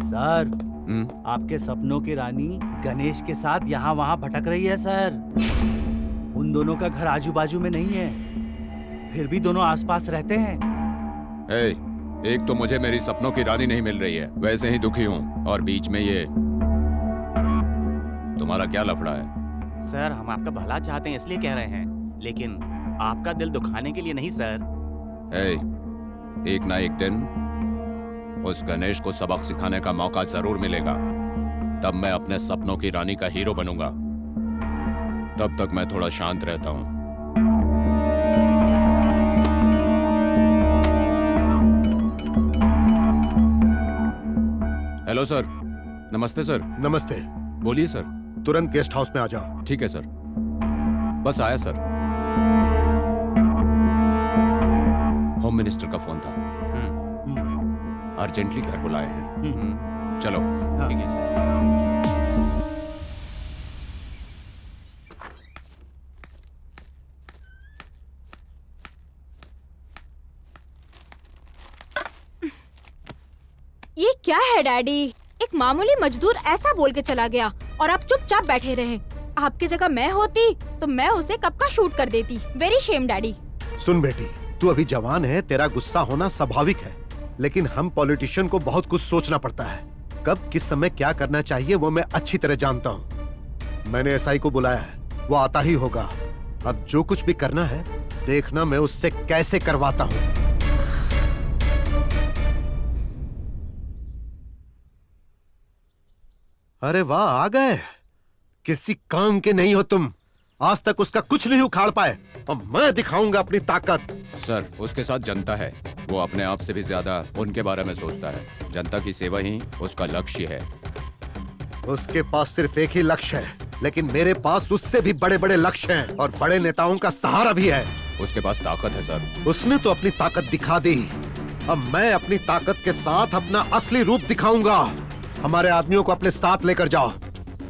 सर, आपके सपनों की रानी गणेश के साथ यहाँ वहाँ भटक रही है सर। उन दोनों का घर आजू बाजू में नहीं है, फिर भी दोनों आसपास रहते हैं। एक तो मुझे मेरी सपनों की रानी नहीं मिल रही है, वैसे ही दुखी हूँ, और बीच में ये तुम्हारा क्या लफड़ा है? सर, हम आपका भला चाहते हैं इसलिए कह रहे हैं, लेकिन आपका दिल दुखाने के लिए नहीं सर। एक ना एक दिन उस गणेश को सबक सिखाने का मौका जरूर मिलेगा, तब मैं अपने सपनों की रानी का हीरो बनूंगा। तब तक मैं थोड़ा शांत रहता हूँ। Hello sir. नमस्ते सर। नमस्ते। बोलिए सर। तुरंत गेस्ट हाउस में आ जाओ। ठीक है सर, बस आया सर। होम मिनिस्टर का फोन था, अर्जेंटली घर बुलाए हैं। चलो। ठीक है सर। ये क्या है डैडी? एक मामूली मजदूर ऐसा बोल के चला गया और आप चुपचाप बैठे रहे। आपकी जगह मैं होती तो मैं उसे कब का शूट कर देती। Very Shem daddy. सुन बेटी, तू अभी जवान है, तेरा गुस्सा होना स्वाभाविक है, लेकिन हम पॉलिटिशियन को बहुत कुछ सोचना पड़ता है। कब किस समय क्या करना चाहिए वो मैं अच्छी तरह जानता हूँ। मैंने एसआई को बुलाया है, वो आता ही होगा। अब जो कुछ भी करना है देखना मैं उससे कैसे करवाता हूँ। अरे वाह, आ गए। किसी काम के नहीं हो तुम। आज तक उसका कुछ नहीं उखाड़ पाए और मैं दिखाऊंगा अपनी ताकत। सर, उसके साथ जनता है। वो अपने आप से भी ज्यादा उनके बारे में सोचता है। जनता की सेवा ही उसका लक्ष्य है। उसके पास सिर्फ एक ही लक्ष्य है, लेकिन मेरे पास उससे भी बड़े बड़े लक्ष्य हैं और बड़े नेताओं का सहारा भी है। उसके पास ताकत है सर। उसने तो अपनी ताकत दिखा दी, अब मैं अपनी ताकत के साथ अपना असली रूप दिखाऊंगा। हमारे आदमियों को अपने साथ लेकर जाओ,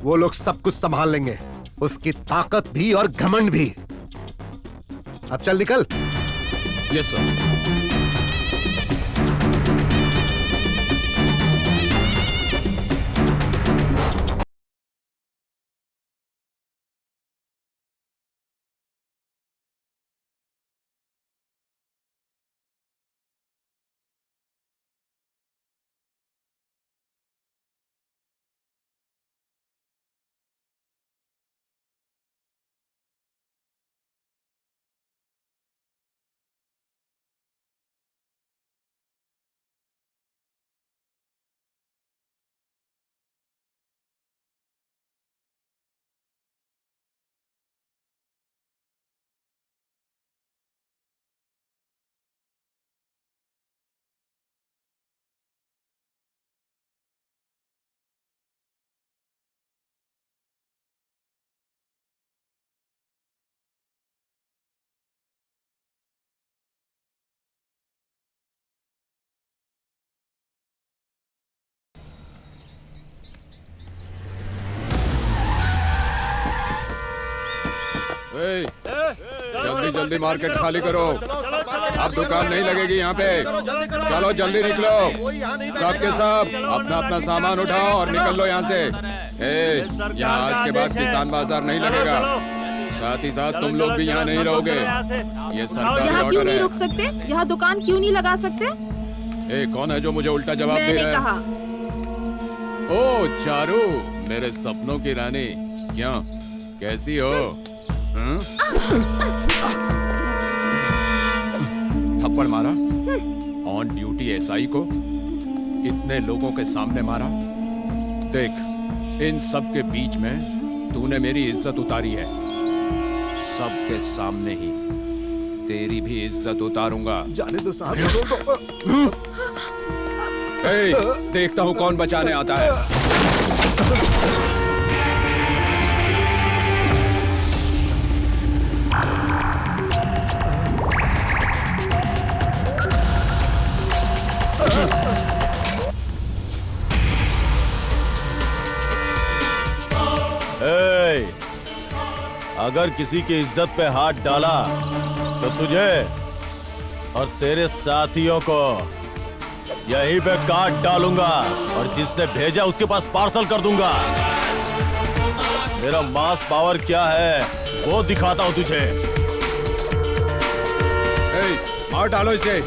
वो लोग सब कुछ संभाल लेंगे, उसकी ताकत भी और घमंड भी। अब चल निकल। Yes sir. जल्दी जल्दी मार्केट खाली करो, अब दुकान नहीं लगेगी यहाँ पे। चलो जल्दी निकलो, सबके सब अपना अपना सामान उठाओ और निकल लो यहाँ से। यहाँ आज के बाद किसान बाजार नहीं लगेगा, साथ ही साथ तुम लोग भी यहाँ नहीं रहोगे। ये सरकारी यहाँ क्यों ऑर्डर नहीं है। रुक सकते? यहाँ दुकान क्यों नहीं लगा सकते? कौन है जो मुझे उल्टा जवाब दे मैंने रहा कहा। है? ओ चारू, मेरे सपनों की रानी, क्या कैसी हो? थप्पड़ मारा ऑन ड्यूटी एसआई को, इतने लोगों के सामने मारा। देख, इन सब के बीच में तूने मेरी इज्जत उतारी है, सबके सामने ही तेरी भी इज्जत उतारूंगा। जाने दो साहब। देखता हूँ कौन बचाने आता है। अगर किसी की इज्जत पे हाथ डाला तो तुझे और तेरे साथियों को यहीं पे काट डालूंगा और जिसने भेजा उसके पास पार्सल कर दूंगा। मेरा मास पावर क्या है वो दिखाता हूं तुझे। मार डालो इसे।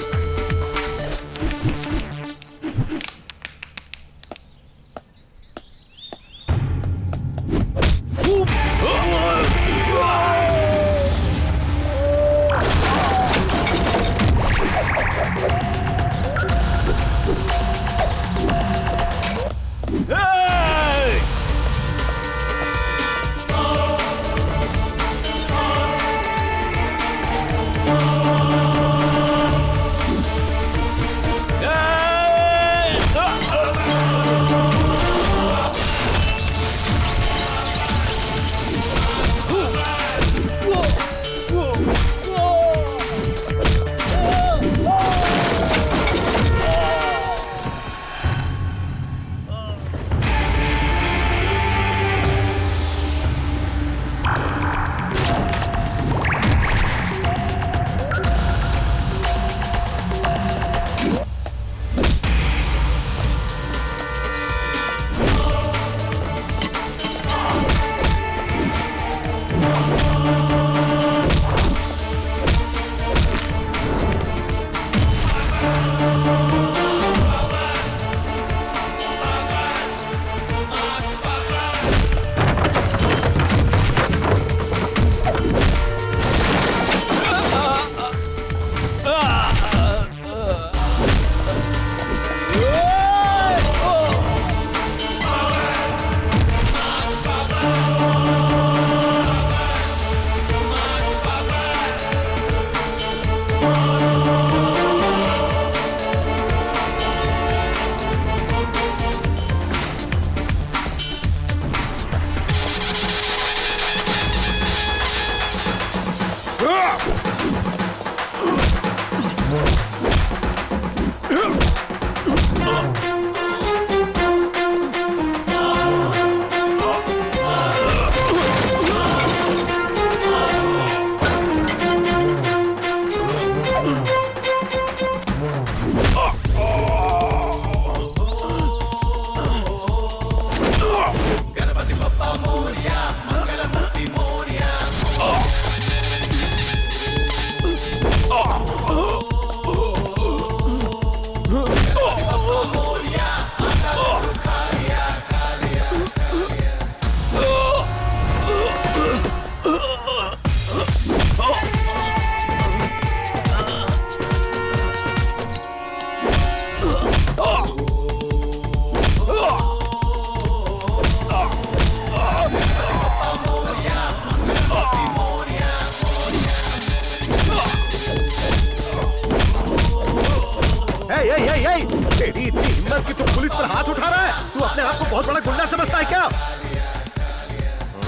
रहा है क्या?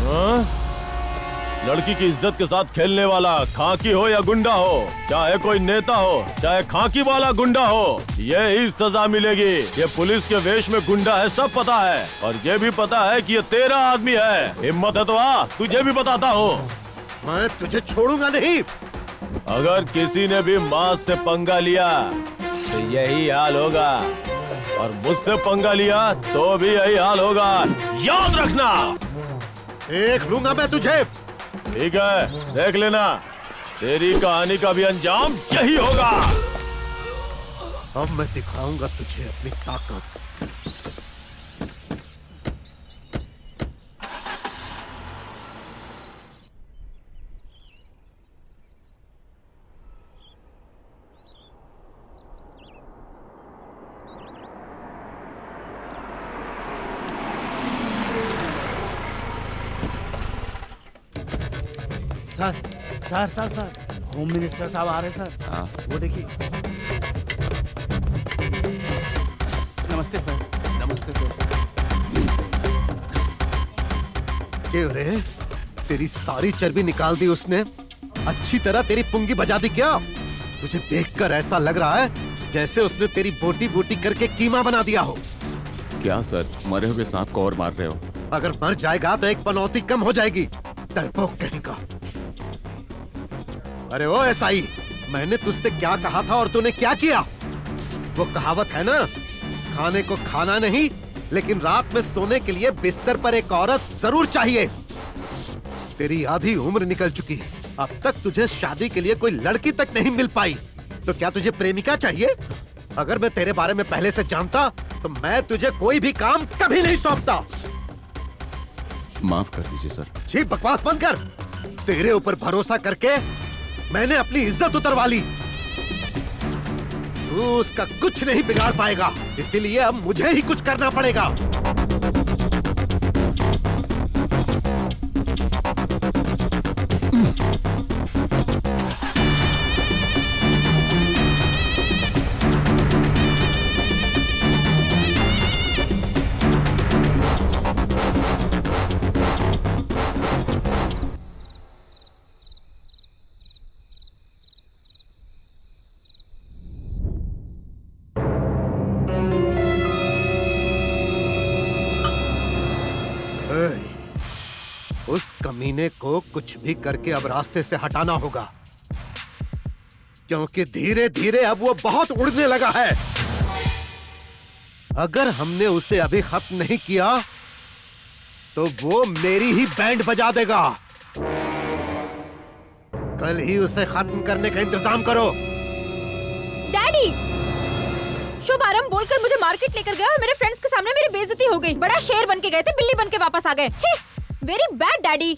हाँ? लड़की की इज्जत के साथ खेलने वाला खाकी हो या गुंडा हो, चाहे कोई नेता हो, चाहे खाकी वाला गुंडा हो, ये ही सजा मिलेगी। ये पुलिस के वेश में गुंडा है, सब पता है, और ये भी पता है कि ये तेरा आदमी है। हिम्मत है तो आ, तुझे भी बताता हूँ। मैं तुझे छोड़ूंगा नहीं। अगर किसी ने भी मास से पंगा लिया तो यही हाल होगा, और मुझसे पंगा लिया तो भी यही हाल होगा, याद रखना। देख लूंगा मैं तुझे। ठीक है, देख लेना, तेरी कहानी का भी अंजाम यही होगा। अब मैं दिखाऊंगा तुझे अपनी ताकत। Sir sir sir sir, home minister साहब आ रहे हैं सर। हाँ। वो देखिए। नमस्ते सर। नमस्ते सर। क्यों रे, तेरी सारी चर्बी निकाल दी उसने? अच्छी तरह तेरी पुंगी बजा दी क्या? तुझे देखकर ऐसा लग रहा है जैसे उसने तेरी बोटी बोटी करके कीमा बना दिया हो। क्या सर, मरे हुए सांप को और मार रहे हो? अगर मर जाएगा तो एक पनौती कम हो जाएगी, डरपोक कहीं का। अरे ओ एसआई, मैंने तुझसे क्या कहा था और तूने क्या किया? वो कहावत है ना, खाने को खाना नहीं, लेकिन रात में सोने के लिए बिस्तर पर एक औरत जरूर चाहिए। तेरी आधी उम्र निकल चुकी है, अब तक तुझे शादी के लिए कोई लड़की तक नहीं मिल पाई, तो क्या तुझे प्रेमिका चाहिए? अगर मैं तेरे बारे में पहले से जानता तो मैं तुझे कोई भी काम कभी नहीं सौंपता। माफ कर दीजिए सर। जी बकवास बंद कर। तेरे ऊपर भरोसा करके मैंने अपनी इज्जत उतरवा ली। तू उसका कुछ नहीं बिगाड़ पाएगा, इसीलिए अब मुझे ही कुछ करना पड़ेगा। उस कमीने को कुछ भी करके अब रास्ते से हटाना होगा, क्योंकि धीरे धीरे अब वो बहुत उड़ने लगा है। अगर हमने उसे अभी खत्म नहीं किया तो वो मेरी ही बैंड बजा देगा। कल ही उसे खत्म करने का इंतजाम करो। डैडी, शुभारंभ बोलकर मुझे मार्केट लेकर गए और मेरे फ्रेंड्स के सामने मेरी बेइज्जती हो गई। बड़ा शेर बन के गए थे, बिल्ली बन के वापस आ गए। छी, वेरी बैड डैडी।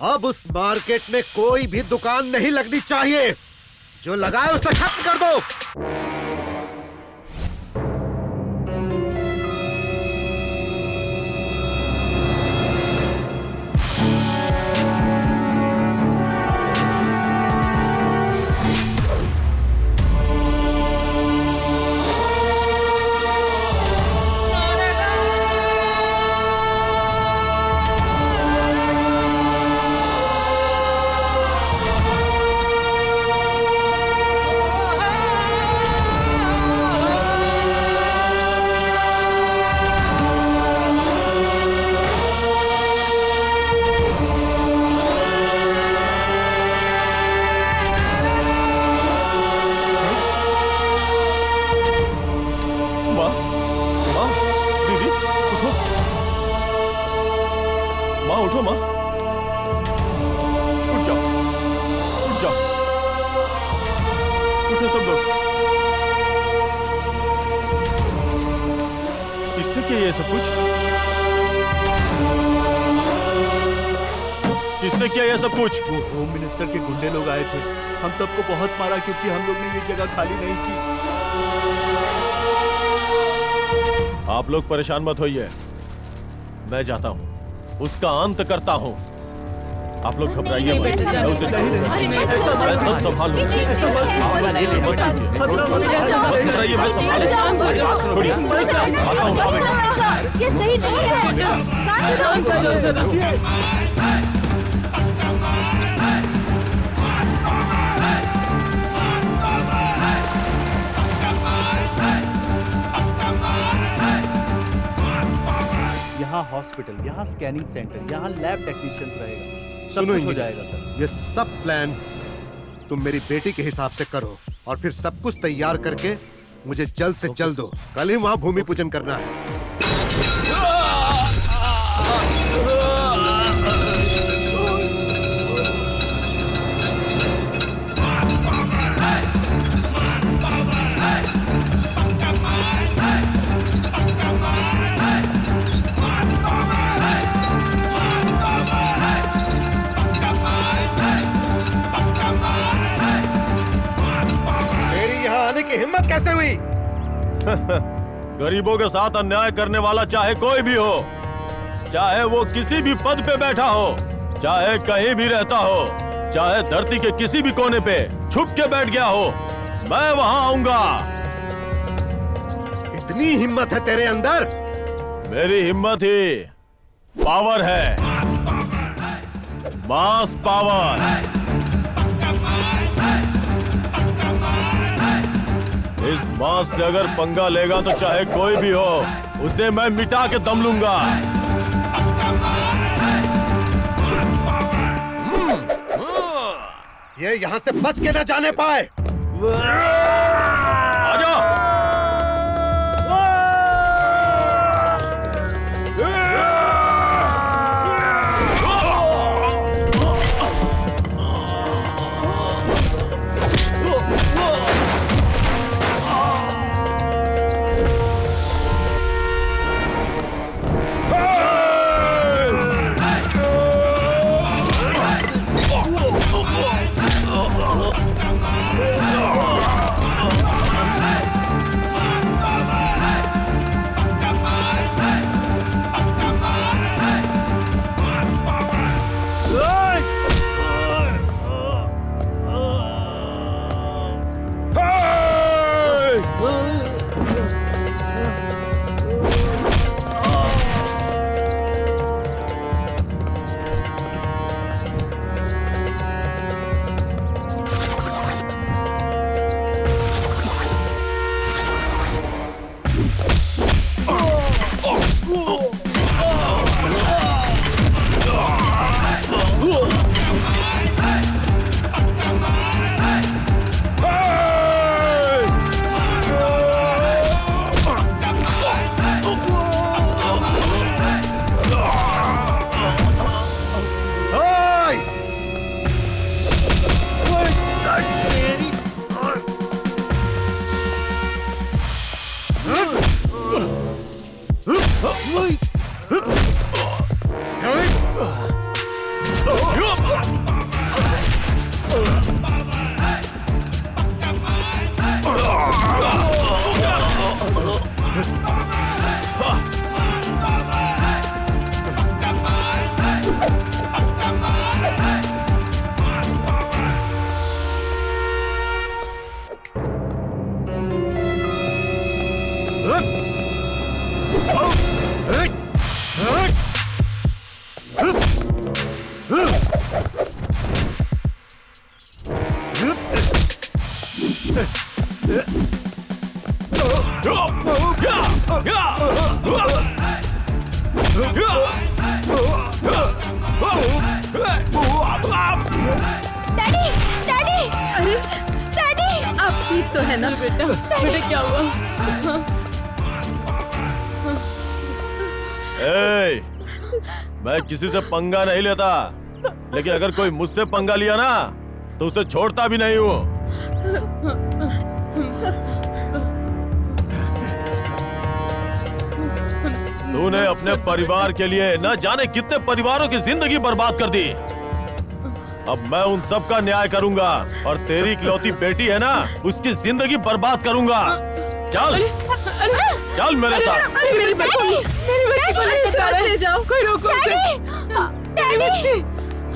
अब उस मार्केट में कोई भी दुकान नहीं लगनी चाहिए, जो लगाए उसे खत्म कर दो। उठो माँ, उठ जाओ, उठ जाओ, उठो सब लोग। किसने किया ये सब कुछ? किसने किया ये सब कुछ? वो होम मिनिस्टर के गुंडे लोग आए थे, हम सबको बहुत मारा क्योंकि हम लोग ने ये जगह खाली नहीं की। आप लोग परेशान मत होइए, मैं जाता हूँ, उसका अंत करता हूँ। आप लोग घबराइए मत। मैं उसे सब संभाल लूंगा। घबराइए, मैं संभाल लूंगा। छोड़िए, आता हूँ, आओ बेटा। ये सही नहीं है। यहाँ हॉस्पिटल, यहाँ स्कैनिंग सेंटर, यहाँ लैब टेक्नीशियंस रहेगा, सब सुनो कुछ हो इंजीनियर, जाएगा सर। ये सब प्लान तुम मेरी बेटी के हिसाब से करो और फिर सब कुछ तैयार करके मुझे जल्द से जल्द दो। कल ही वहाँ भूमि पूजन करना है। की हिम्मत कैसे हुई? गरीबों के साथ अन्याय करने वाला चाहे कोई भी हो, चाहे वो किसी भी पद पे बैठा हो, चाहे कहीं भी रहता हो, चाहे धरती के किसी भी कोने पे छुप के बैठ गया हो, मैं वहां आऊंगा। इतनी हिम्मत है तेरे अंदर? मेरी हिम्मत ही पावर है, मास पावर। इस मास से अगर पंगा लेगा तो चाहे कोई भी हो, उसे मैं मिटा के दम लूंगा। ये यहाँ से बच के न जाने पाए। आजा। डैडी, डैडी, अरे डैडी, आप ठीक तो है ना? बेटा, बेटा क्या हुआ? ए, मैं किसी से पंगा नहीं लेता, लेकिन अगर कोई मुझसे पंगा लिया ना तो उसे छोड़ता भी नहीं हूँ। तूने अपने परिवार के लिए न जाने कितने परिवारों की जिंदगी बर्बाद कर दी। अब मैं उन सब का न्याय करूंगा और तेरी इकलौती बेटी है ना, उसकी जिंदगी बर्बाद करूंगा। चल चल मेरे साथ। अरे मेरी बच्ची को ले जाओ। कोई रोको उसे। डैडी,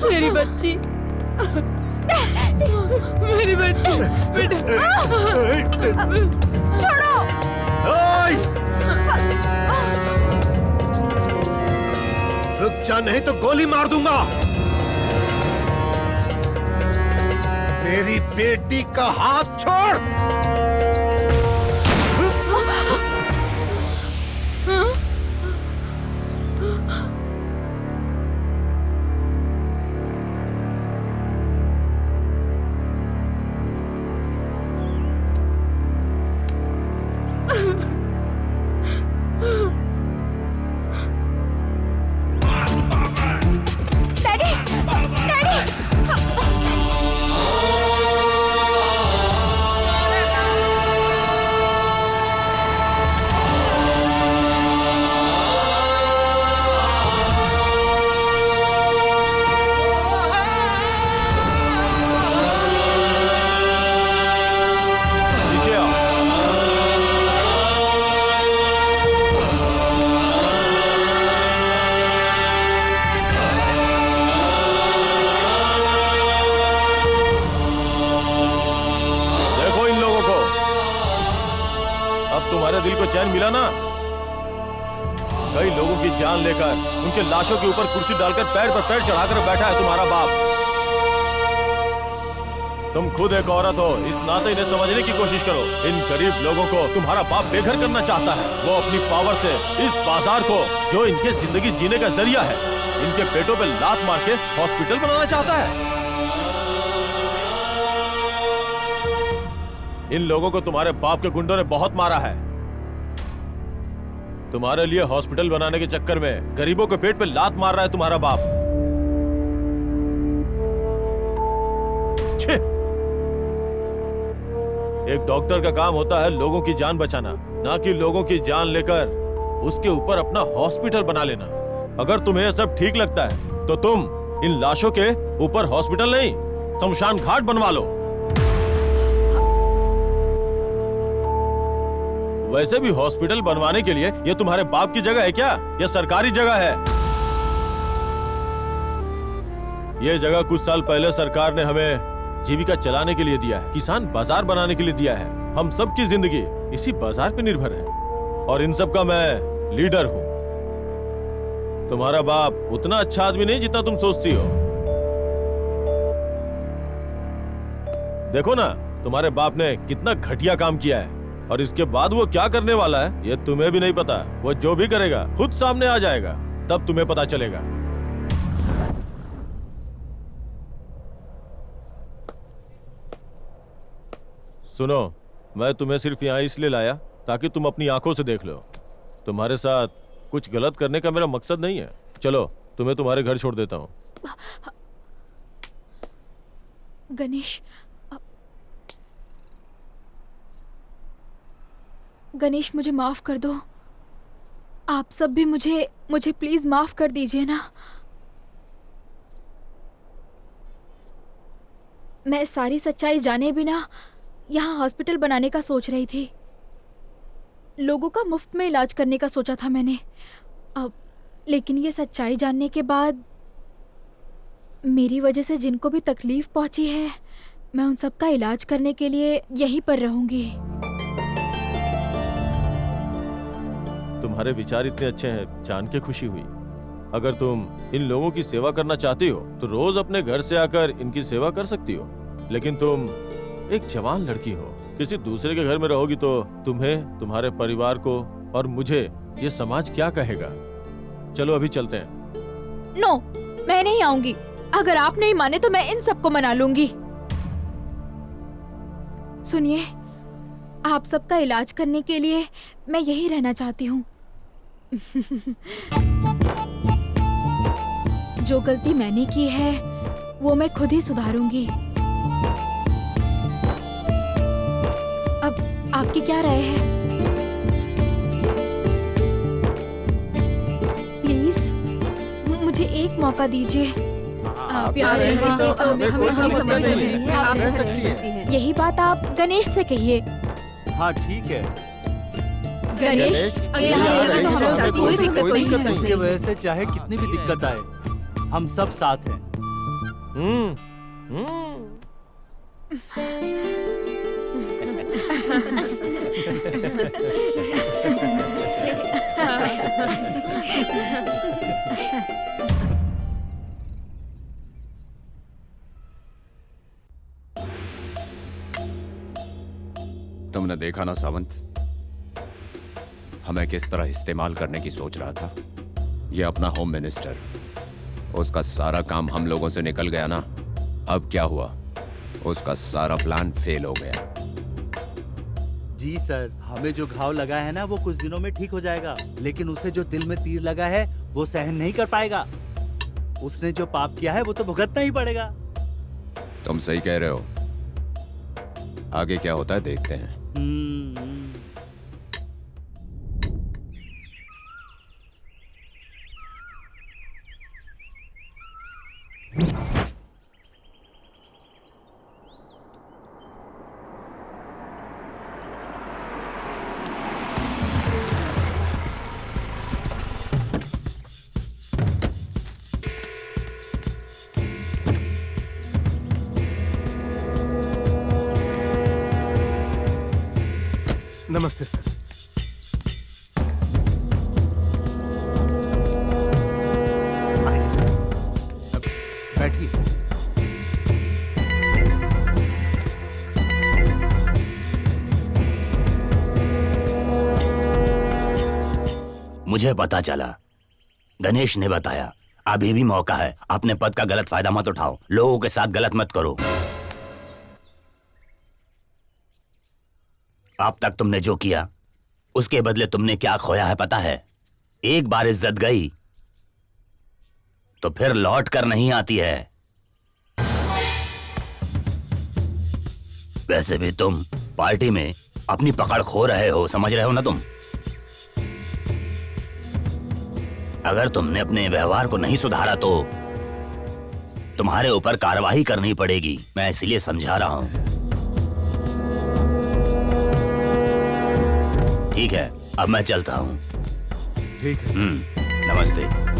मेरी बच्ची, मेरी बच्ची, बेटा। छोड़ो। रुक जा, नहीं तो गोली मार दूंगा। मेरी बेटी का हाथ छोड़। दिल को चैन मिला ना? कई लोगों की जान लेकर उनके लाशों के ऊपर कुर्सी डालकर पैर पर पैर चढ़ाकर बैठा है तुम्हारा बाप। तुम खुद एक औरत हो, इस नाते इन्हें समझने की कोशिश करो। इन गरीब लोगों को तुम्हारा बाप बेघर करना चाहता है। वो अपनी पावर से इस बाजार को, जो इनके जिंदगी जीने का जरिया है, इनके पेटों पे लात मार के हॉस्पिटल बनाना चाहता है। इन लोगों को तुम्हारे बाप के गुंडों ने बहुत मारा है। तुम्हारे लिए हॉस्पिटल बनाने के चक्कर में गरीबों के पेट पे लात मार रहा है तुम्हारा बाप। छे! एक डॉक्टर का काम होता है लोगों की जान बचाना, ना कि लोगों की जान लेकर उसके ऊपर अपना हॉस्पिटल बना लेना। अगर तुम्हें सब ठीक लगता है तो तुम इन लाशों के ऊपर हॉस्पिटल नहीं, शमशान घाट बनवा लो। वैसे भी हॉस्पिटल बनवाने के लिए ये तुम्हारे बाप की जगह है क्या? यह सरकारी जगह है। यह जगह कुछ साल पहले सरकार ने हमें जीविका चलाने के लिए दिया है। किसान बाजार बनाने के लिए दिया है। हम सब की जिंदगी इसी बाजार पे निर्भर है और इन सब का मैं लीडर हूँ। तुम्हारा बाप उतना अच्छा आदमी नहीं जितना तुम सोचती हो। देखो ना, तुम्हारे बाप ने कितना घटिया काम किया है और इसके बाद वो क्या करने वाला है ये तुम्हें भी नहीं पता। वो जो भी करेगा खुद सामने आ जाएगा, तब तुम्हें पता चलेगा। सुनो, मैं तुम्हें सिर्फ यहाँ इसलिए लाया ताकि तुम अपनी आंखों से देख लो। तुम्हारे साथ कुछ गलत करने का मेरा मकसद नहीं है। चलो, तुम्हें तुम्हारे घर छोड़ देता हूँ। गणेश, मुझे माफ कर दो। आप सब भी मुझे प्लीज माफ कर दीजिए ना। मैं सारी सच्चाई जाने बिना यहाँ हॉस्पिटल बनाने का सोच रही थी। लोगों का मुफ्त में इलाज करने का सोचा था मैंने। अब लेकिन ये सच्चाई जानने के बाद मेरी वजह से जिनको भी तकलीफ पहुंची है, मैं उन सब का इलाज करने के लिए यहीं पर रहूंगी। तुम्हारे विचार इतने अच्छे हैं, जान के खुशी हुई। अगर तुम इन लोगों की सेवा करना चाहती हो तो रोज अपने घर से आकर इनकी सेवा कर सकती हो। लेकिन तुम एक जवान लड़की हो, किसी दूसरे के घर में रहोगी तो तुम्हें, तुम्हारे परिवार को और मुझे ये समाज क्या कहेगा। चलो अभी चलते हैं। नो, मैं नहीं आऊंगी। अगर आप नहीं माने तो मैं इन सबको मना लूंगी। सुनिए, आप सबका इलाज करने के लिए मैं यही रहना चाहती हूँ। जो गलती मैंने की है वो मैं खुद ही सुधारूंगी। अब आपकी क्या राय है? प्लीज मुझे एक मौका दीजिए। यही बात आप गणेश से कहिए। हाँ ठीक है गणेश, कोई दिक्कत नहीं है। उसके वजह से चाहे कितनी भी दिक्कत आए, हम सब साथ हैं। तुमने देखा ना सावंत, हमें किस तरह इस्तेमाल करने की सोच रहा था। ये अपना होम मिनिस्टर, उसका सारा काम हम लोगों से निकल गया ना। अब क्या हुआ, उसका सारा प्लान फेल हो गया। जी सर, हमें जो घाव लगा है ना वो कुछ दिनों में ठीक हो जाएगा, लेकिन उसे जो दिल में तीर लगा है वो सहन नहीं कर पाएगा। उसने जो पाप किया है वो तो भुगतना ही पड़ेगा। तुम सही कह रहे हो। आगे क्या होता है देखते हैं। नमस्ते सर। आइए सर, अब बैठिए। मुझे पता चला, गणेश ने बताया। अभी भी मौका है, अपने पद का गलत फायदा मत उठाओ, लोगों के साथ गलत मत करो। अब तक तुमने जो किया उसके बदले तुमने क्या खोया है पता है? एक बार इज्जत गई तो फिर लौट कर नहीं आती है। वैसे भी तुम पार्टी में अपनी पकड़ खो रहे हो, समझ रहे हो ना तुम? अगर तुमने अपने व्यवहार को नहीं सुधारा तो तुम्हारे ऊपर कार्रवाई करनी पड़ेगी। मैं इसलिए समझा रहा हूं। ठीक है, अब मैं चलता हूं। ठीक है। नमस्ते।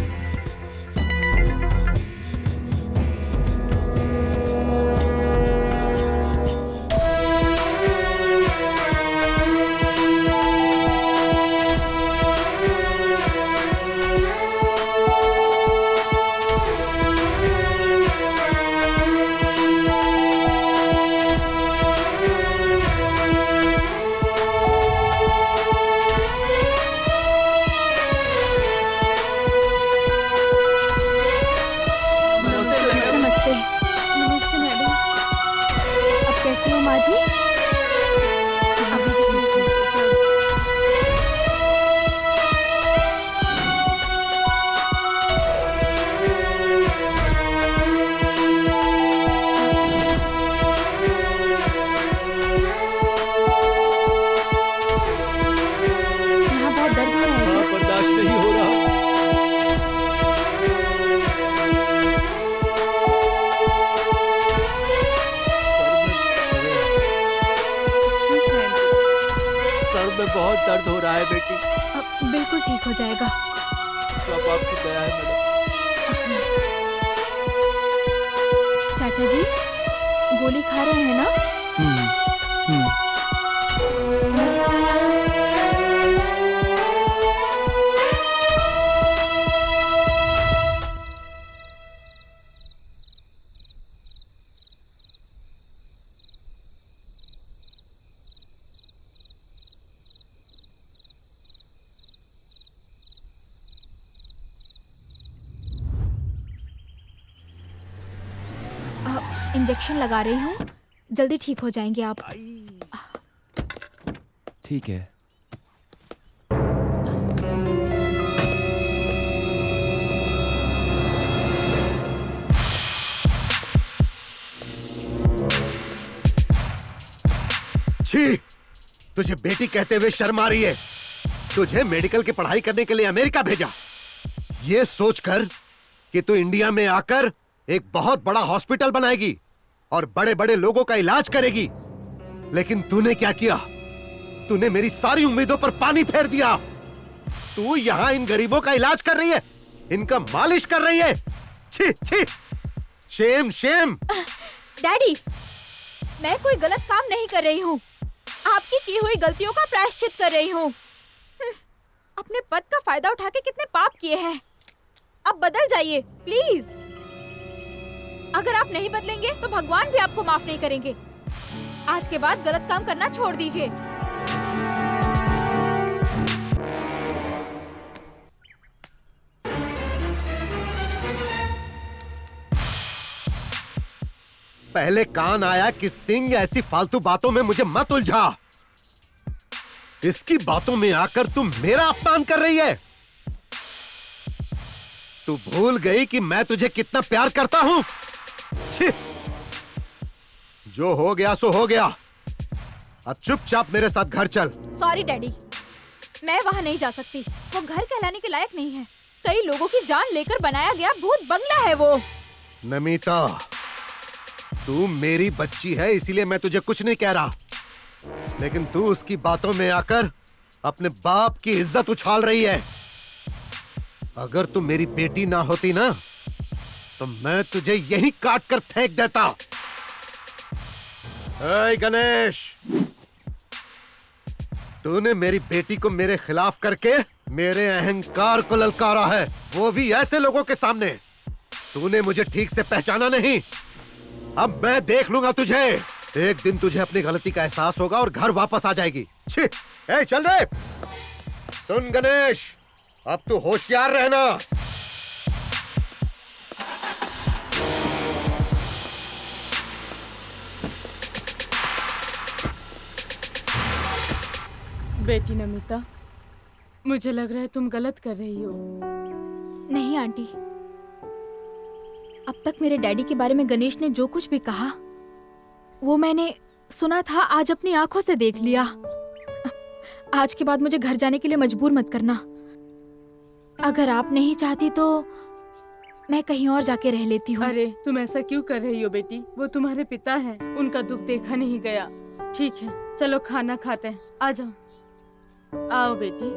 बहुत दर्द हो रहा है बेटी। बिल्कुल ठीक हो जाएगा। सब आपकी दया है मैडम। चाचा जी गोली खा रहे हैं ना? इंजेक्शन लगा रही हूँ, जल्दी ठीक हो जाएंगे आप। ठीक है। छी, तुझे बेटी कहते हुए शर्म आ रही है? तुझे मेडिकल की पढ़ाई करने के लिए अमेरिका भेजा, ये सोचकर कि तू इंडिया में आकर एक बहुत बड़ा हॉस्पिटल बनाएगी और बड़े बड़े लोगों का इलाज करेगी। लेकिन तूने क्या किया? तूने मेरी सारी उम्मीदों पर पानी फेर दिया। तू यहाँ इन गरीबों का इलाज कर रही है, इनका मालिश कर रही है। छी छी, शेम शेम। डैडी, मैं कोई गलत काम नहीं कर रही हूँ। आपकी की हुई गलतियों का प्रायश्चित कर रही हूँ। अपने पद का फायदा उठा के कितने पाप किए हैं। अब बदल जाइए प्लीज। अगर आप नहीं बदलेंगे तो भगवान भी आपको माफ नहीं करेंगे। आज के बाद गलत काम करना छोड़ दीजिए। पहले कान आया कि सिंह ऐसी फालतू बातों में मुझे मत उलझा। इसकी बातों में आकर तुम मेरा अपमान कर रही है। तू भूल गई कि मैं तुझे कितना प्यार करता हूं। छी! जो हो गया सो हो गया। अब चुपचाप मेरे साथ घर चल। सॉरी डैडी, मैं वहाँ नहीं जा सकती। वो घर कहलाने के लायक नहीं है। कई लोगों की जान लेकर बनाया गया भूत बंगला है वो। नमिता, तू मेरी बच्ची है इसीलिए मैं तुझे कुछ नहीं कह रहा, लेकिन तू उसकी बातों में आकर अपने बाप की इज्जत उछाल रही है। अगर तू मेरी बेटी ना होती ना तो मैं तुझे यहीं काट कर फेंक देता। ऐ गणेश, तूने मेरी बेटी को मेरे खिलाफ करके मेरे अहंकार को ललकारा है, वो भी ऐसे लोगों के सामने। तूने मुझे ठीक से पहचाना नहीं। अब मैं देख लूंगा तुझे। एक दिन तुझे अपनी गलती का एहसास होगा और घर वापस आ जाएगी। छी! ए, चल रे। सुन गणेश, अब तू होशियार रहना। बेटी नमिता, मुझे लग रहा है तुम गलत कर रही हो। नहीं आंटी, अब तक मेरे डैडी के बारे में गणेश ने जो कुछ भी कहा वो मैंने सुना था, आज अपनी आंखों से देख लिया। आज के बाद मुझे घर जाने के लिए मजबूर मत करना। अगर आप नहीं चाहती तो मैं कहीं और जाके रह लेती हूँ। अरे तुम ऐसा क्यों कर रही हो बेटी? वो तुम्हारे पिता हैं, उनका दुख देखा नहीं गया। ठीक है, चलो खाना खाते हैं। आ जाओ। आओ बेटी।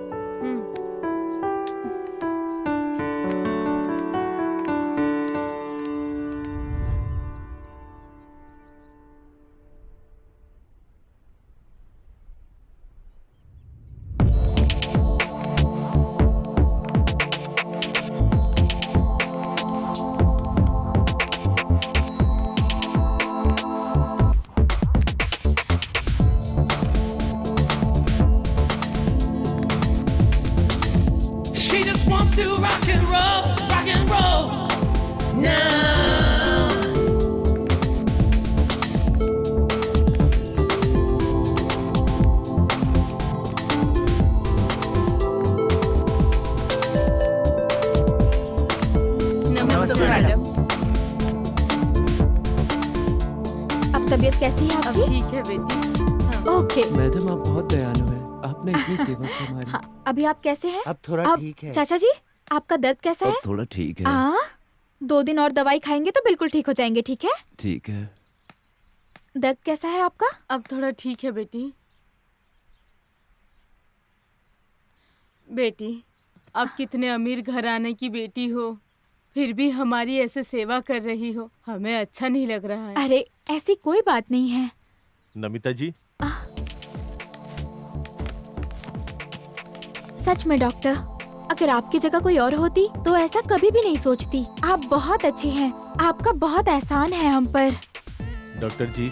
To rock and roll now. नमस्ते मैडम। अब तबीयत कैसी है अब आपकी? ठीक है बेटी। ओके मैडम, आप बहुत दयालु हैं। आपने इतनी सेवा की हमारी। हाँ, अभी आप कैसे हैं? अब थोड़ा ठीक है। चाचा जी, आपका दर्द कैसा है? थोड़ा ठीक है। हाँ, 2 दिन और दवाई खाएंगे तो बिल्कुल ठीक हो जाएंगे। ठीक है? ठीक है। दर्द कैसा है आपका? अब थोड़ा ठीक है बेटी। बेटी, अब कितने अमीर घराने की बेटी हो, फिर भी हमारी ऐसे सेवा कर रही हो, हमें अच्छा नहीं लग रहा है। अरे ऐसी कोई बात नहीं है। नमिता जी, सच में डॉक्टर, अगर आपकी जगह कोई और होती तो ऐसा कभी भी नहीं सोचती। आप बहुत अच्छे हैं, आपका बहुत एहसान है हम पर। डॉक्टर जी,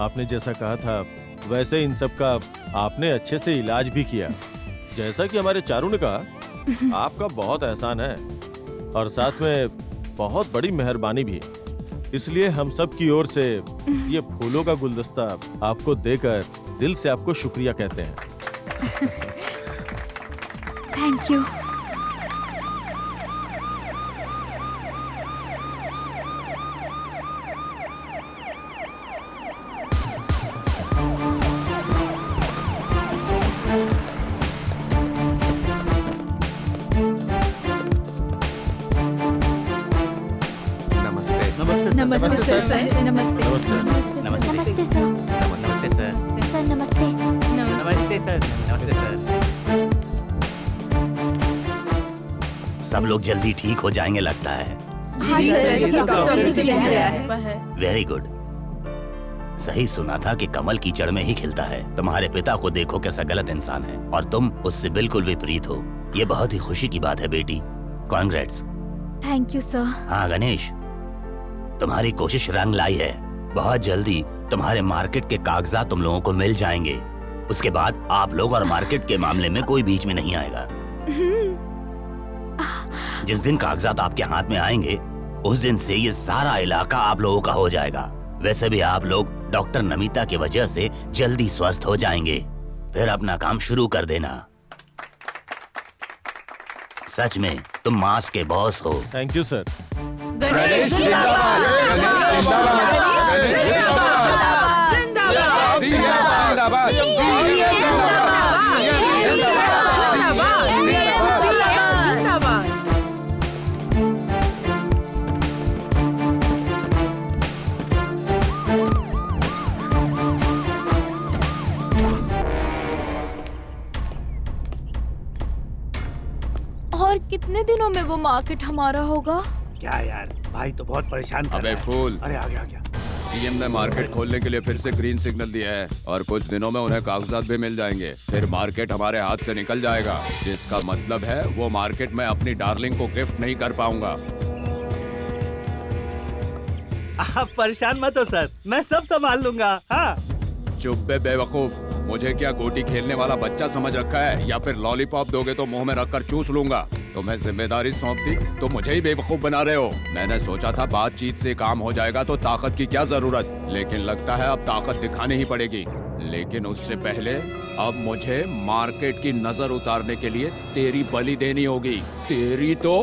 आपने जैसा कहा था वैसे इन सब का आपने अच्छे से इलाज भी किया। जैसा कि हमारे चारू ने कहा, आपका बहुत एहसान है और साथ में बहुत बड़ी मेहरबानी भी। इसलिए हम सब की ओर से ये फूलों का गुलदस्ता आपको देकर दिल से आपको शुक्रिया कहते हैं। Thank you. नमस्ते नमस्ते सर। नमस्ते नमस्ते नमस्ते सर। नमस्ते सर। सर नमस्ते। नमस्ते सर। नमस्ते सर। सब लोग जल्दी ठीक हो जाएंगे लगता है। Very good. सही सुना था कि कमल कीचड़ में ही खिलता है। तुम्हारे पिता को देखो कैसा गलत इंसान है और तुम उससे बिल्कुल विपरीत हो। ये बहुत ही खुशी की बात है बेटी। कॉन्ग्रेट्स। Thank you sir. हाँ गणेश, तुम्हारी कोशिश रंग लाई है। बहुत जल्दी तुम्हारे मार्केट के कागजात तुम लोगों को मिल जाएंगे। उसके बाद आप लोग और मार्केट के मामले में कोई बीच में नहीं आएगा। जिस दिन कागजात आपके हाथ में आएंगे उस दिन से ये सारा इलाका आप लोगों का हो जाएगा। वैसे भी आप लोग डॉक्टर नमिता की वजह से जल्दी स्वस्थ हो जाएंगे। फिर अपना काम शुरू कर देना। सच में तुम मास के बॉस हो। Thank you sir. गणेश जिंदाबाद। और कितने दिनों में वो मार्केट हमारा होगा? क्या यार, भाई तो बहुत परेशान कर अबे रहा है। फूल। अरे आ गया आ गया। सीएम ने मार्केट खोलने के लिए फिर से ग्रीन सिग्नल दिया है और कुछ दिनों में उन्हें कागजात भी मिल जाएंगे। फिर मार्केट हमारे हाथ से निकल जाएगा, जिसका मतलब है वो मार्केट में अपनी डार्लिंग को गिफ्ट नहीं कर पाऊंगा। आप परेशान मत हो सर, मैं सब संभाल लूंगा। हाँ। चुप बे बेवकूफ, मुझे क्या गोटी खेलने वाला बच्चा समझ रखा है या फिर लॉलीपॉप दोगे तो मुंह में रखकर चूस लूंगा। तुम्हें जिम्मेदारी सौंप दी तो मुझे ही बेवकूफ बना रहे हो। मैंने सोचा था बातचीत से काम हो जाएगा तो ताकत की क्या जरूरत, लेकिन लगता है अब ताकत दिखानी ही पड़ेगी। लेकिन उससे पहले अब मुझे मार्केट की नजर उतारने के लिए तेरी बलि देनी होगी। तेरी तो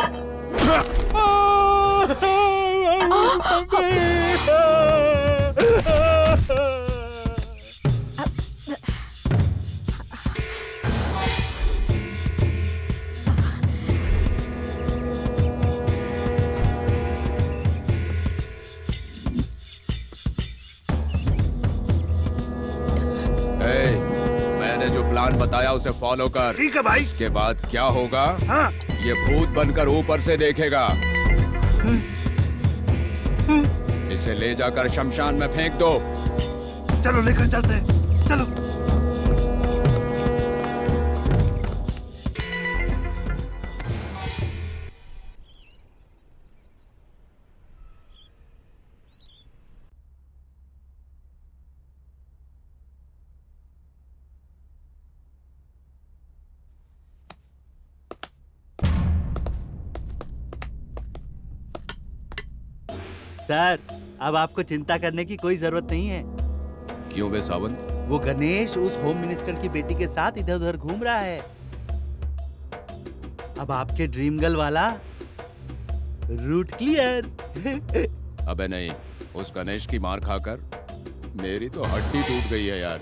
मैंने जो प्लान बताया उसे फॉलो कर। ठीक है भाई। उसके बाद क्या होगा? हाँ। ये भूत बनकर ऊपर से देखेगा। इसे ले जाकर शमशान में फेंक दो। चलो लेकर चलते हैं, चलो। सर, अब आपको चिंता करने की कोई जरूरत नहीं है। क्यों बे सावंत? वो गणेश उस होम मिनिस्टर की बेटी के साथ इधर उधर घूम रहा है। अब आपके ड्रीम गर्ल वाला रूट क्लियर। अबे नहीं, उस गणेश की मार खाकर मेरी तो हड्डी टूट गई है यार।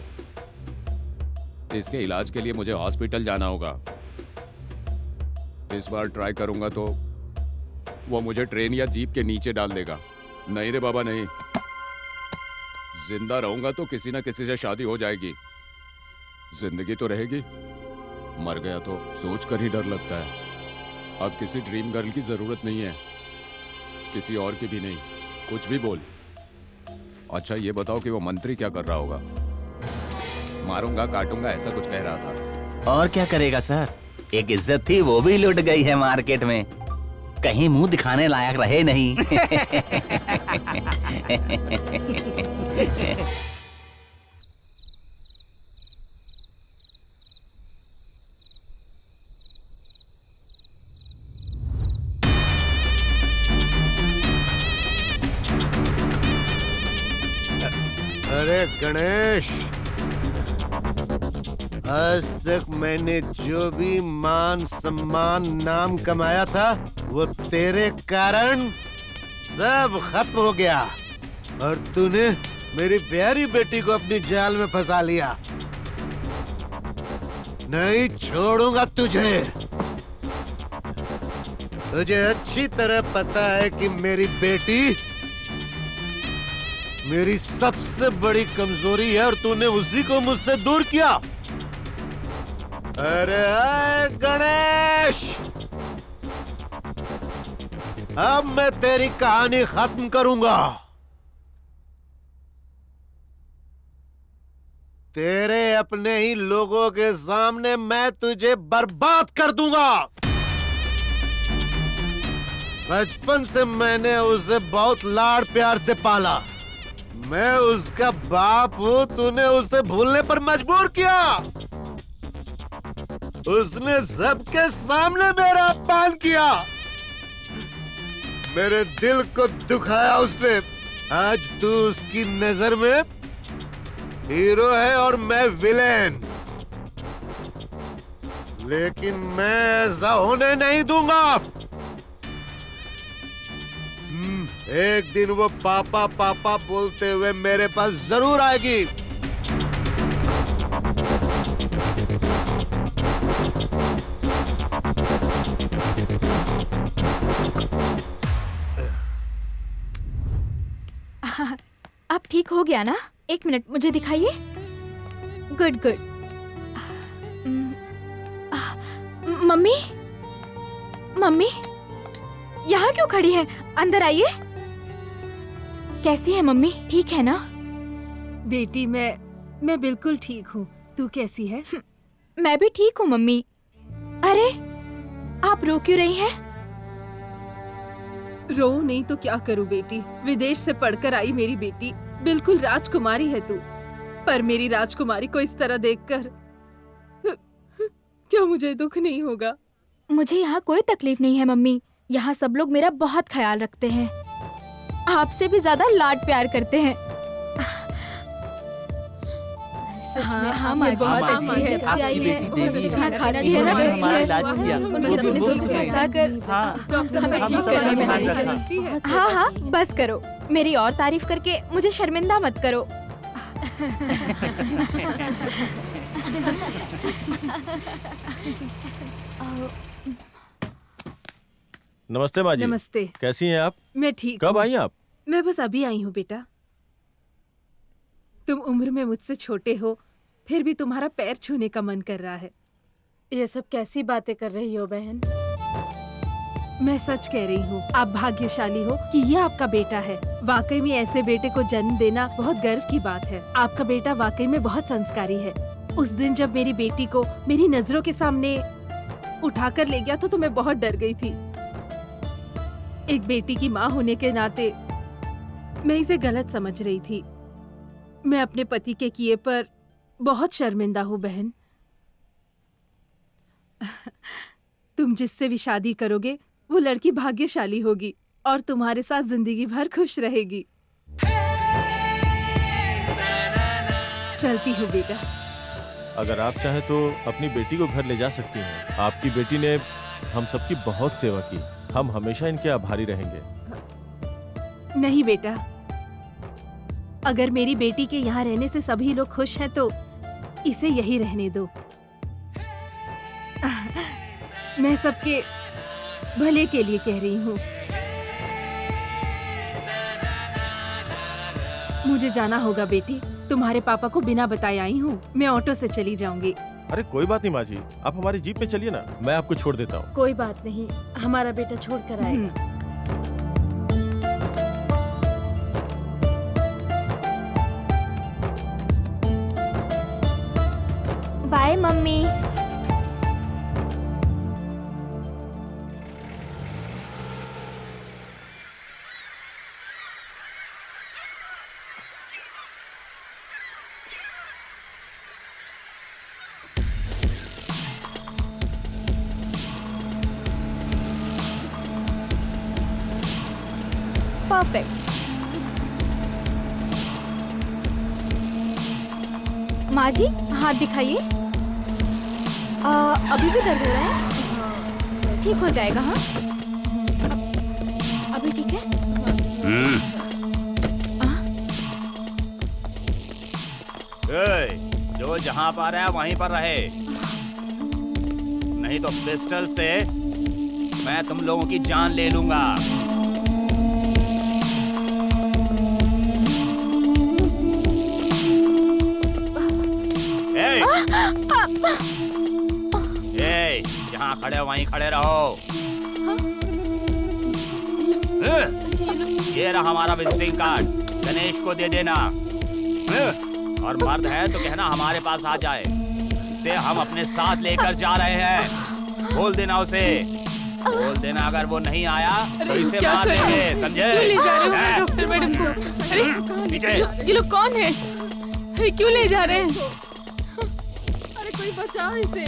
इसके इलाज के लिए मुझे हॉस्पिटल जाना होगा। इस बार ट्राई करूंगा तो वो मुझे ट्रेन या जीप के नीचे डाल देगा। नहीं रे बाबा नहीं, जिंदा रहूंगा तो किसी ना किसी से शादी हो जाएगी। जिंदगी तो रहेगी, मर गया तो सोच कर ही डर लगता है। अब किसी ड्रीम गर्ल की जरूरत नहीं है, किसी और की भी नहीं। कुछ भी बोल। अच्छा ये बताओ कि वो मंत्री क्या कर रहा होगा? मारूंगा काटूंगा ऐसा कुछ कह रहा था। और क्या करेगा सर, एक इज्जत थी वो भी लुट गई है मार्केट में। कहीं मुंह दिखाने लायक रहे नहीं। अरे गणेश, आज तक मैंने जो भी मान सम्मान नाम कमाया था वो तेरे कारण सब खत्म हो गया और तूने मेरी प्यारी बेटी को अपनी जाल में फंसा लिया। नहीं छोड़ूंगा तुझे। तुझे अच्छी तरह पता है कि मेरी बेटी मेरी सबसे बड़ी कमजोरी है और तूने उसी को मुझसे दूर किया। अरे गणेश, अब मैं तेरी कहानी खत्म करूंगा। तेरे अपने ही लोगों के सामने मैं तुझे बर्बाद कर दूंगा। बचपन से मैंने उसे बहुत लाड़ प्यार से पाला। मैं उसका बाप हूँ, तूने उसे भूलने पर मजबूर किया। उसने सबके सामने मेरा अपमान किया, मेरे दिल को दुखाया उसने। आज तू उसकी नजर में हीरो है और मैं विलेन, लेकिन मैं ऐसा होने नहीं दूंगा। एक दिन वो पापा पापा बोलते हुए मेरे पास जरूर आएगी। अब ठीक हो गया ना? 1 मिनट मुझे दिखाइए। Good good. मम्मी, मम्मी यहाँ क्यों खड़ी है? अंदर आइए। कैसी है मम्मी? ठीक है ना? बेटी मैं बिल्कुल ठीक हूँ। तू कैसी है? मैं भी ठीक हूँ मम्मी। अरे आप रो क्यों रही हैं? रो नहीं तो क्या करूँ बेटी। विदेश से पढ़कर आई मेरी बेटी बिल्कुल राजकुमारी है तू, पर मेरी राजकुमारी को इस तरह देखकर क्या मुझे दुख नहीं होगा? मुझे यहाँ कोई तकलीफ नहीं है मम्मी। यहाँ सब लोग मेरा बहुत ख्याल रखते हैं, आपसे भी ज्यादा लाड प्यार करते हैं। हाँ हाँ माँ जी, बहुत अच्छी है। जब से आई है बहुत अच्छा खाती है ना, हमारा इलाज किया। अपने दोस्त के साथ कर हमें ठीक करने में मदद करती है। हाँ हाँ बस करो, मेरी और तारीफ करके मुझे शर्मिंदा मत करो। नमस्ते माँ जी। नमस्ते। कैसी हैं आप? मैं ठीक कब हूँ। आई आप? मैं बस अभी आई हूँ बेटा। तुम उम्र में मुझसे छोटे हो, फिर भी तुम्हारा पैर छूने का मन कर रहा है। ये सब कैसी बातें कर रही हो बहन? मैं सच कह रही हूँ, आप भाग्यशाली हो कि ये आपका बेटा है। वाकई में ऐसे बेटे को जन्म देना बहुत गर्व की बात है। आपका बेटा वाकई में बहुत संस्कारी है। उस दिन जब मेरी बेटी को मेरी नजरों के सामने उठाकर ले गया तो मैं बहुत डर गई थी। एक बेटी की माँ होने के नाते मैं इसे गलत समझ रही थी। मैं अपने पति के किए पर बहुत शर्मिंदा हूँ बहन। तुम जिससे भी शादी करोगे वो लड़की भाग्यशाली होगी और तुम्हारे साथ जिंदगी भर खुश रहेगी। चलती हूँ बेटा। अगर आप चाहें तो अपनी बेटी को घर ले जा सकती हैं। आपकी बेटी ने हम सबकी बहुत सेवा की, हम हमेशा इनके आभारी रहेंगे। नहीं बेटा, अगर मेरी बेटी के यहाँ रहने से सभी लोग खुश हैं तो इसे यही रहने दो। मैं सबके भले के लिए कह रही हूँ। मुझे जाना होगा बेटी, तुम्हारे पापा को बिना बताए आई हूँ। मैं ऑटो से चली जाऊंगी। अरे कोई बात नहीं माँ जी, आप हमारी जीप में चलिए ना, मैं आपको छोड़ देता हूँ। कोई बात नहीं, हमारा बेटा छोड़ कर आएगा। Bye mummy. परफेक्ट। माँ जी हाथ दिखाइए। अभी भी दर्द हो रहा है? ठीक हो जाएगा। हाँ अभी ठीक है? जो जहाँ पर है वहीं पर रहे, नहीं तो पिस्टल से मैं तुम लोगों की जान ले लूंगा। जहाँ खड़े हो वहीं खड़े रहो। ये रहा हमारा विजिटिंग कार्ड, गणेश को दे देना। और मर्द है तो कहना हमारे पास आ जाए, इसे हम अपने साथ लेकर जा रहे हैं। बोल देना उसे, बोल देना अगर वो नहीं आया तो इसे मार देंगे, समझे? क्यों ले जा रहे हो डॉक्टर मैडम को? अरे ये लोग कौन है? अरे क्यों ले जा रहे हैं? अरे कोई बचाओ इसे।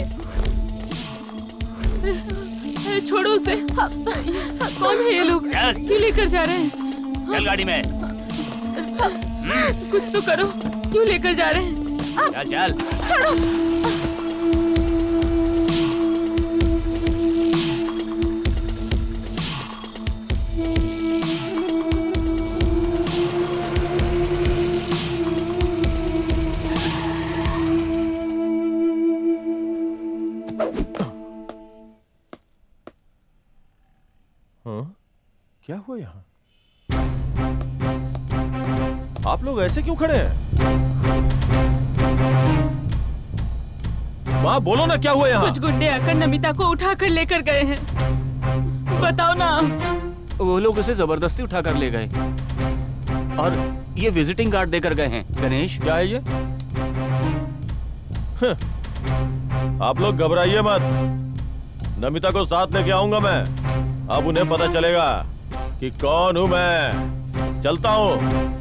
अरे छोड़ो उसे। कौन है ये लोग? क्यों लेकर जा रहे हैं? चल गाड़ी में। कुछ तो करो, क्यों लेकर जा रहे हैं? चल चल। छोड़ो। क्या हुआ यहाँ? आप लोग ऐसे क्यों खड़े हैं? माँ बोलो ना, क्या हुआ यहाँ? कुछ गुंडे आकर नमिता को उठाकर लेकर गए हैं। बताओ ना। वो लोग उसे जबरदस्ती उठाकर ले गए और ये विजिटिंग कार्ड देकर गए हैं। गणेश, क्या है ये? आप लोग घबराइए मत, नमिता को साथ लेके आऊंगा मैं। अब उन्हें पता चलेगा कि कौन हूं मैं। चलता हूं।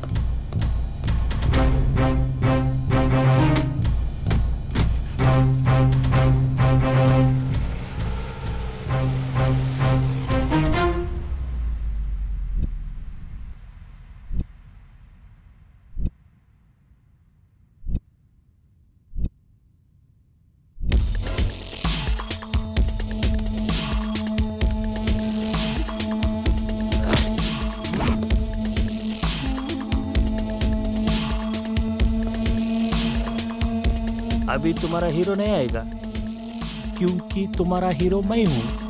अभी तुम्हारा हीरो नहीं आएगा क्योंकि तुम्हारा हीरो मैं हूँ।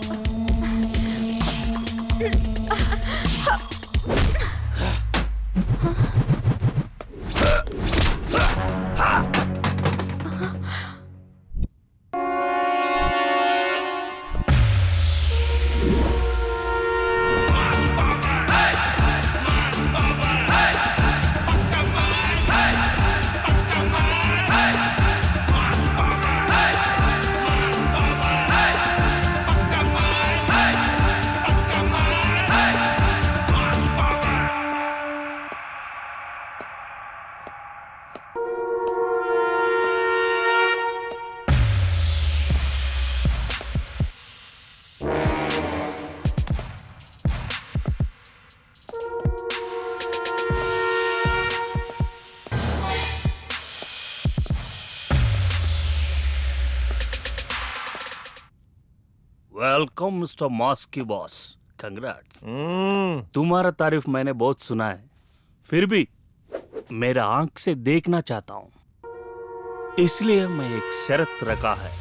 वेलकम मिस्टर मास्की बॉस, कंग्रेट्स। तुम्हारा तारीफ मैंने बहुत सुना है, फिर भी मेरा आंख से देखना चाहता हूं, इसलिए मैं एक शर्त रखा है।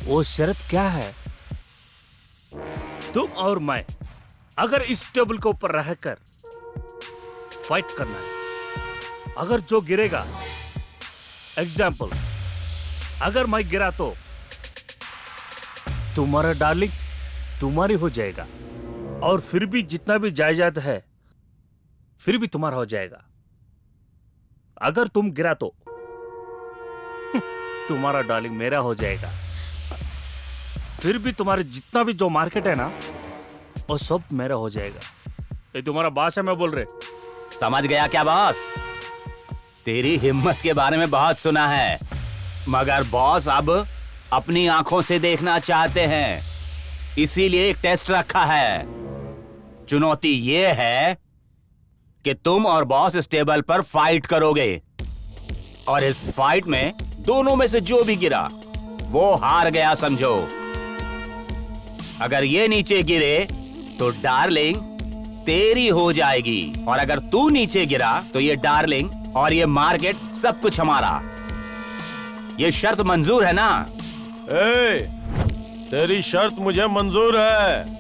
वो शर्त क्या है? तुम और मैं अगर इस टेबल के ऊपर रहकर फाइट करना है, अगर जो गिरेगा, एग्जाम्पल अगर मैं गिरा तो तुम्हारा डार्लिंग तुम्हारी हो जाएगा, और फिर भी जितना भी जायदाद है फिर भी तुम्हारा हो जाएगा। अगर तुम गिरा तो तुम्हारा डार्लिंग मेरा हो जाएगा, फिर भी तुम्हारे जितना भी जो मार्केट है ना वो सब मेरा हो जाएगा। ये तुम्हारा बॉस है मैं बोल रहे। समझ गया क्या बॉस? तेरी हिम्मत के बारे में बहुत सुना है, मगर बॉस अब अपनी आंखों से देखना चाहते हैं, इसीलिए एक टेस्ट रखा है। चुनौती ये है कि तुम और बॉस इस टेबल पर फाइट करोगे, और इस फाइट में दोनों में से जो भी गिरा वो हार गया समझो। अगर ये नीचे गिरे तो डार्लिंग तेरी हो जाएगी, और अगर तू नीचे गिरा तो ये डार्लिंग और ये मार्केट सब कुछ हमारा। ये शर्त मंजूर है ना? तेरी शर्त मुझे मंजूर है,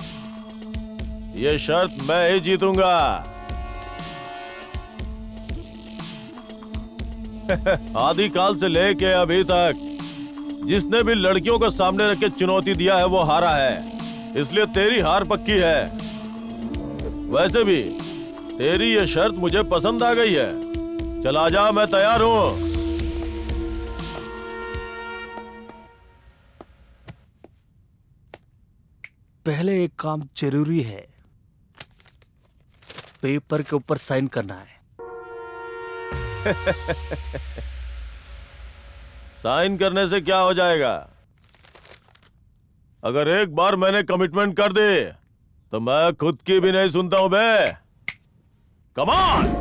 ये शर्त मैं ही जीतूंगा। आदिकाल से लेके अभी तक जिसने भी लड़कियों को सामने रख के चुनौती दिया है वो हारा है, इसलिए तेरी हार पक्की है। वैसे भी तेरी ये शर्त मुझे पसंद आ गई है। चला जा, मैं तैयार हूँ। पहले एक काम जरूरी है, पेपर के ऊपर साइन करना है। साइन करने से क्या हो जाएगा? अगर एक बार मैंने कमिटमेंट कर दी तो मैं खुद की भी नहीं सुनता हूं बे। Come on.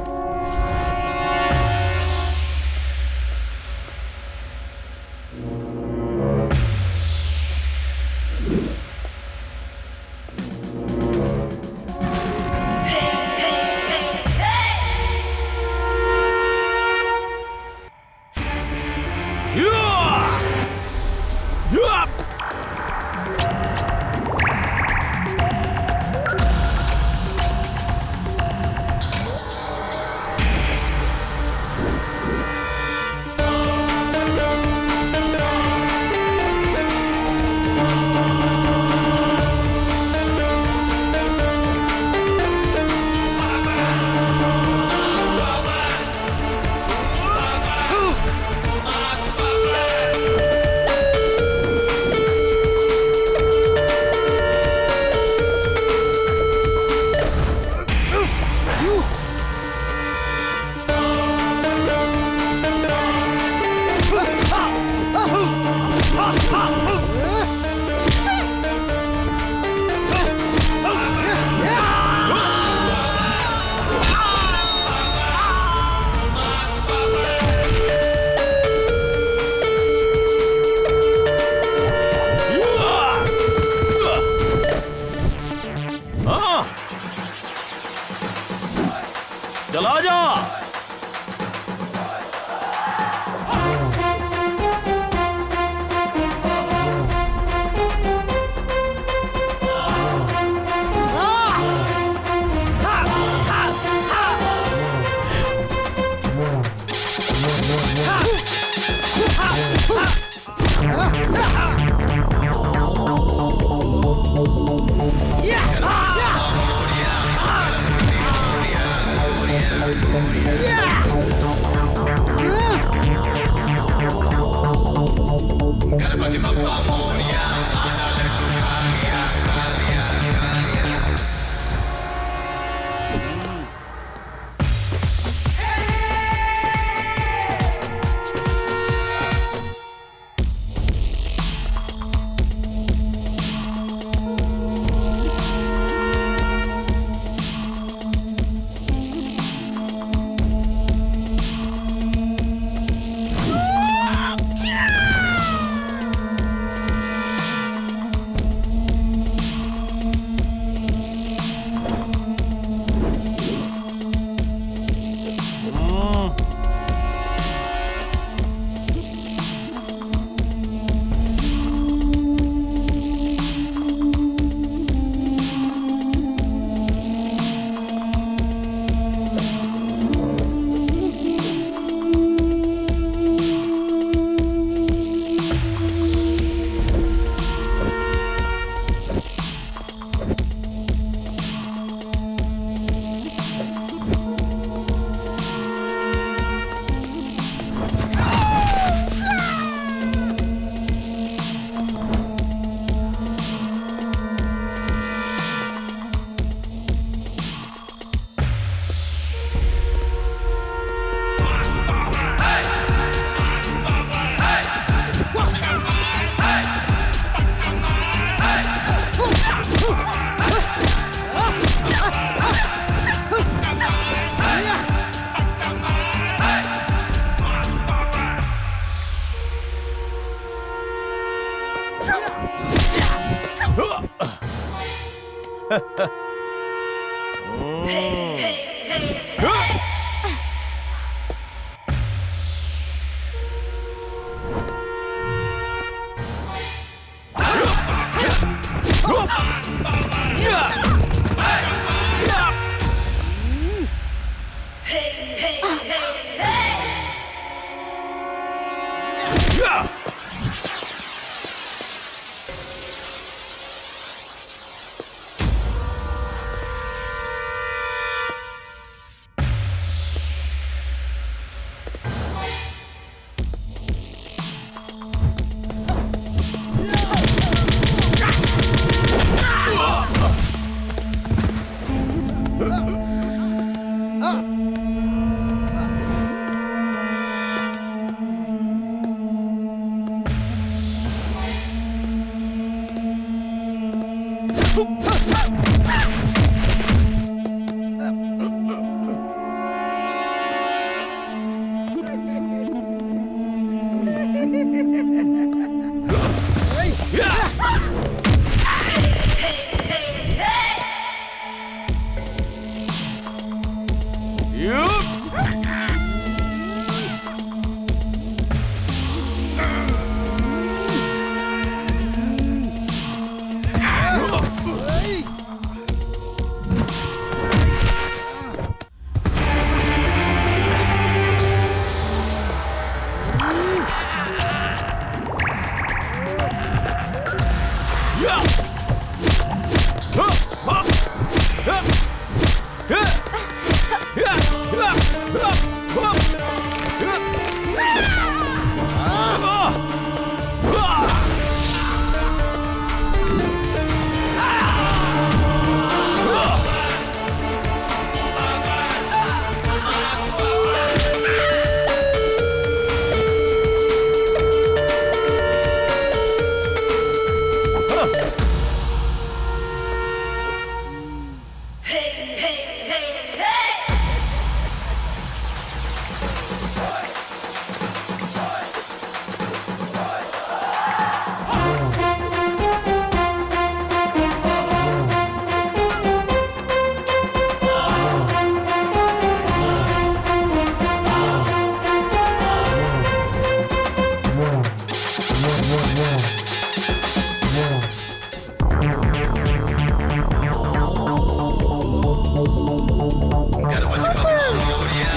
चला जा।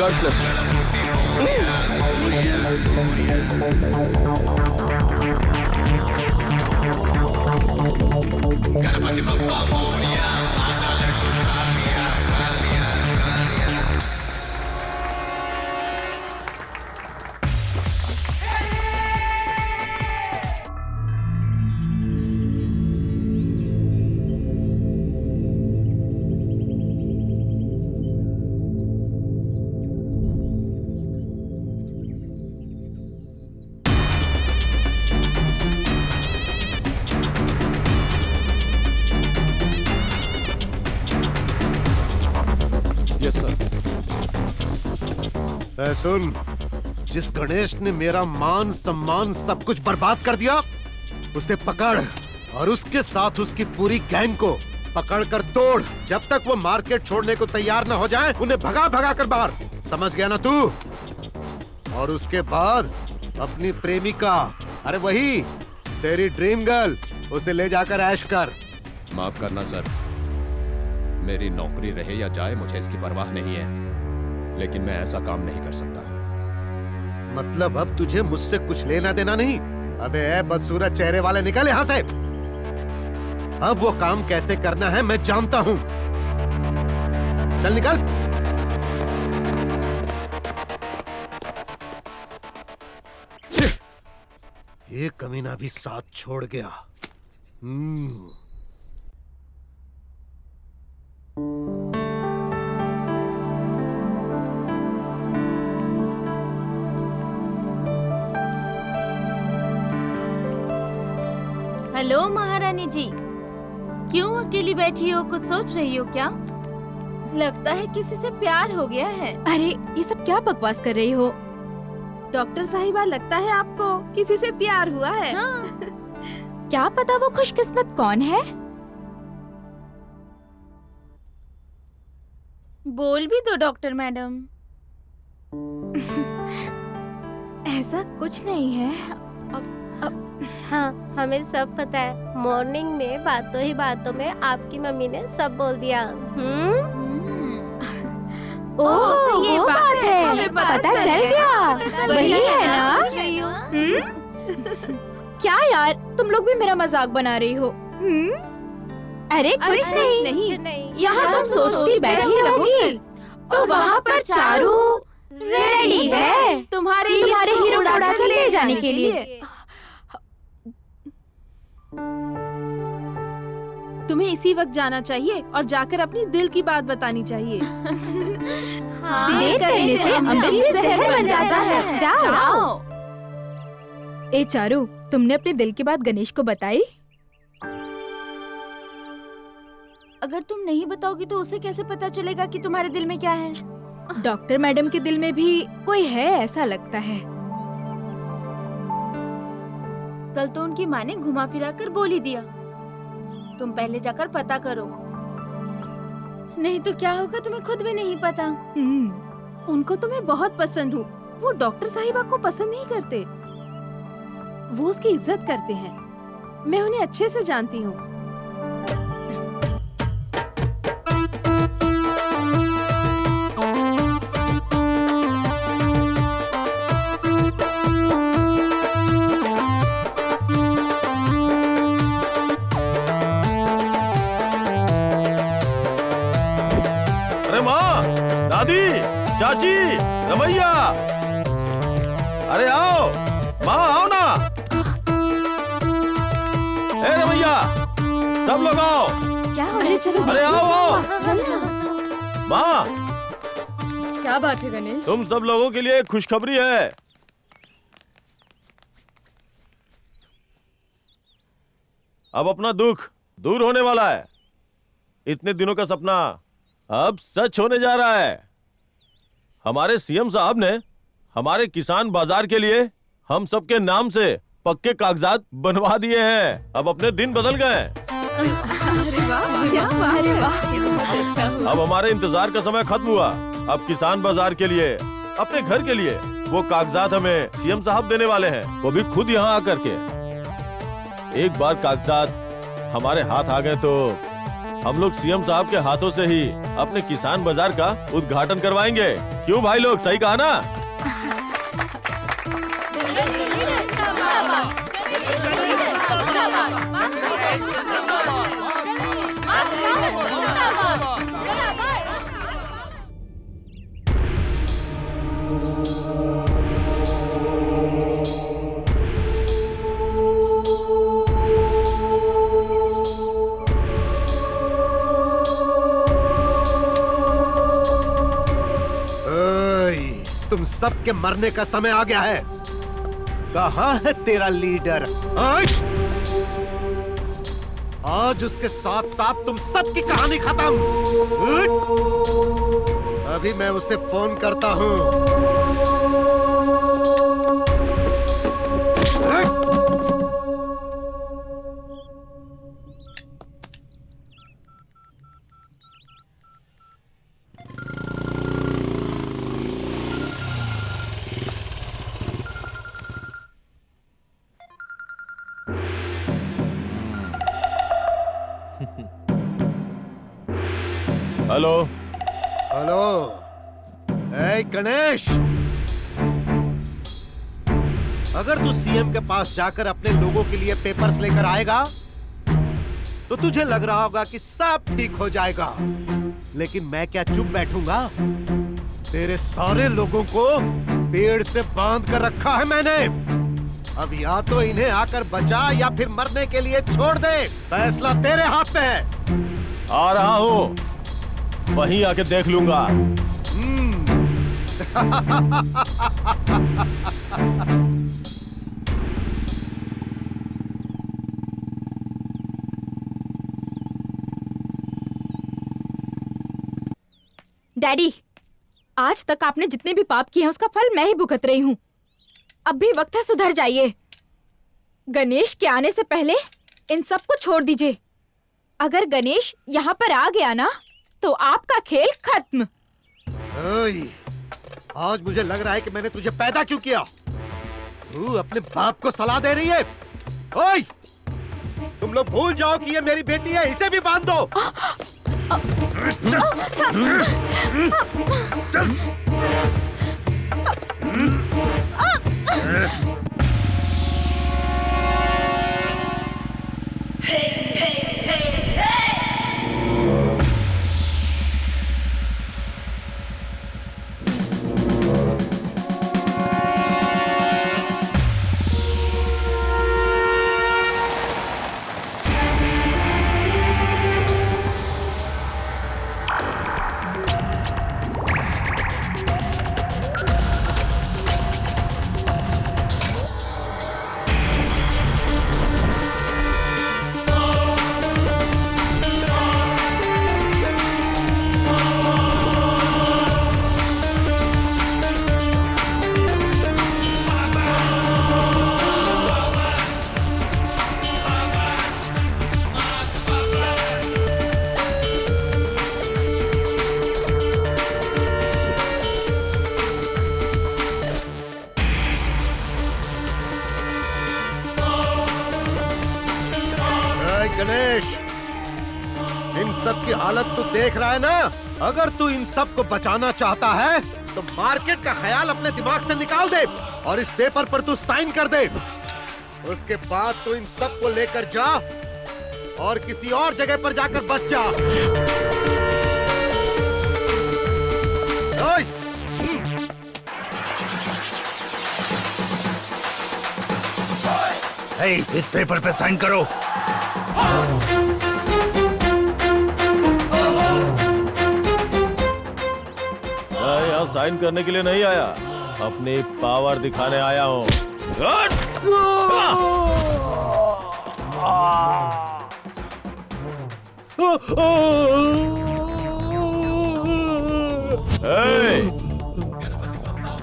God bless yes sir. सुन, जिस गणेश ने मेरा मान सम्मान सब कुछ बर्बाद कर दिया, उसे पकड़ और उसके साथ उसकी पूरी गैंग को पकड़ कर तोड़। जब तक वो मार्केट छोड़ने को तैयार न हो जाए, उन्हें भगा भगा कर बाहर। समझ गया ना तू? और उसके बाद अपनी प्रेमिका, अरे वही तेरी ड्रीम गर्ल, उसे ले जाकर ऐश कर। माफ करना सर, मेरी नौकरी रहे या जाए मुझे इसकी परवाह नहीं है, लेकिन मैं ऐसा काम नहीं कर सकता। मतलब अब तुझे मुझसे कुछ लेना देना नहीं? अबे ए बदसूरत चेहरे वाले, निकल यहाँ से। अब वो काम कैसे करना है मैं जानता हूँ। चल निकल। ये कमीना भी साथ छोड़ गया। हेलो महारानी जी, क्यों अकेली बैठी हो? कुछ सोच रही हो क्या? लगता है किसी से प्यार हो गया है। अरे ये सब क्या बकवास कर रही हो? डॉक्टर साहिबा, लगता है आपको किसी से प्यार हुआ है। हाँ। क्या पता वो खुशकिस्मत कौन है? बोल भी दो डॉक्टर मैडम। ऐसा कुछ नहीं है। हाँ, हमें सब पता है। मॉर्निंग में बातों ही बातों में आपकी मम्मी ने सब बोल दिया। ओह, ये वो बात है। हमें पता चल गया। वही है ना? क्या यार, तुम लोग भी मेरा मजाक बना रही हो? अरे कुछ नहीं। यहाँ तुम सोचती बैठी रहोगी तो वहाँ पर चारू रेडी है तुम्हारे हीरो उड़ा कर ले जाने के लिए। तुम्हें इसी वक्त जाना चाहिए और जाकर अपनी दिल की बात बतानी चाहिए। देर करने से अमृत भी जहर बन जाता है। जाओ। ए चारू, तुमने अपने दिल की बात गणेश को बताई? अगर तुम नहीं बताओगी तो उसे कैसे पता चलेगा कि तुम्हारे दिल में क्या है? डॉक्टर मैडम के दिल में भी कोई है ऐसा लगता है। कल तो उनकी माँ ने घुमा फिरा कर बोल ही दिया। तुम पहले जाकर पता करो, नहीं तो क्या होगा तुम्हें खुद भी नहीं पता। उनको तो मैं बहुत पसंद हूँ। वो डॉक्टर साहिबा को पसंद नहीं करते, वो उसकी इज्जत करते हैं। मैं उन्हें अच्छे से जानती हूँ। अरे माँ, दादी, चाची, रमैया, अरे आओ, माँ आओ ना। ए रमैया, सब लोग आओ। क्या हो रहा है? चलो अरे आओ आओ। चलो। माँ, क्या बात है गणेश? तुम सब लोगों के लिए एक खुशखबरी है। अब अपना दुख दूर होने वाला है। इतने दिनों का सपना अब सच होने जा रहा है। हमारे सीएम साहब ने हमारे किसान बाजार के लिए हम सबके नाम से पक्के कागजात बनवा दिए हैं। अब अपने दिन बदल गए। अरे वाह, क्या बात है। अच्छा हुआ। अब हमारे इंतजार का समय खत्म हुआ। अब किसान बाजार के लिए, अपने घर के लिए वो कागजात हमें सीएम साहब देने वाले हैं, वो भी खुद यहाँ आकर के। एक बार कागजात हमारे हाथ आ गए तो हम लोग सीएम साहब के हाथों से ही अपने किसान बाजार का उद्घाटन करवाएंगे। क्यों भाई लोग, सही कहा ना? तुम सबके मरने का समय आ गया है। कहाँ है तेरा लीडर? आज उसके साथ साथ तुम सबकी कहानी खत्म। अभी मैं उसे फोन करता हूँ। हेलो हेलो, ए गणेश, अगर तू सीएम के पास जाकर अपने लोगों के लिए पेपर्स लेकर आएगा तो तुझे लग रहा होगा कि सब ठीक हो जाएगा। लेकिन मैं क्या चुप बैठूंगा? तेरे सारे लोगों को पेड़ से बांध कर रखा है मैंने। अब या तो इन्हें आकर बचा या फिर मरने के लिए छोड़ दे। फैसला तेरे हाथ में है। आ रहा हूँ, वहीं आके देख लूंगा। डैडी, आज तक आपने जितने भी पाप किए हैं उसका फल मैं ही भुगत रही हूँ। अब भी वक्त है सुधर जाइए। गणेश के आने से पहले इन सब को छोड़ दीजिए। अगर गणेश यहाँ पर आ गया ना तो आपका खेल खत्म। आज मुझे लग रहा है कि मैंने तुझे पैदा क्यों किया। तू अपने बाप को सलाह दे रही है। ओए, तुम लोग भूल जाओ कि ये मेरी बेटी है, इसे भी बांध दो। की हालत तू देख रहा है ना। अगर तू इन सब को बचाना चाहता है तो मार्केट का ख्याल अपने दिमाग से निकाल दे और इस पेपर पर तू साइन कर दे। उसके बाद तू इन सब को लेकर जा और किसी और जगह पर जाकर बस जा। ओए! हे, इस पेपर पे साइन करो। मैं यहाँ साइन करने के लिए नहीं आया, अपनी पावर दिखाने आया हूँ।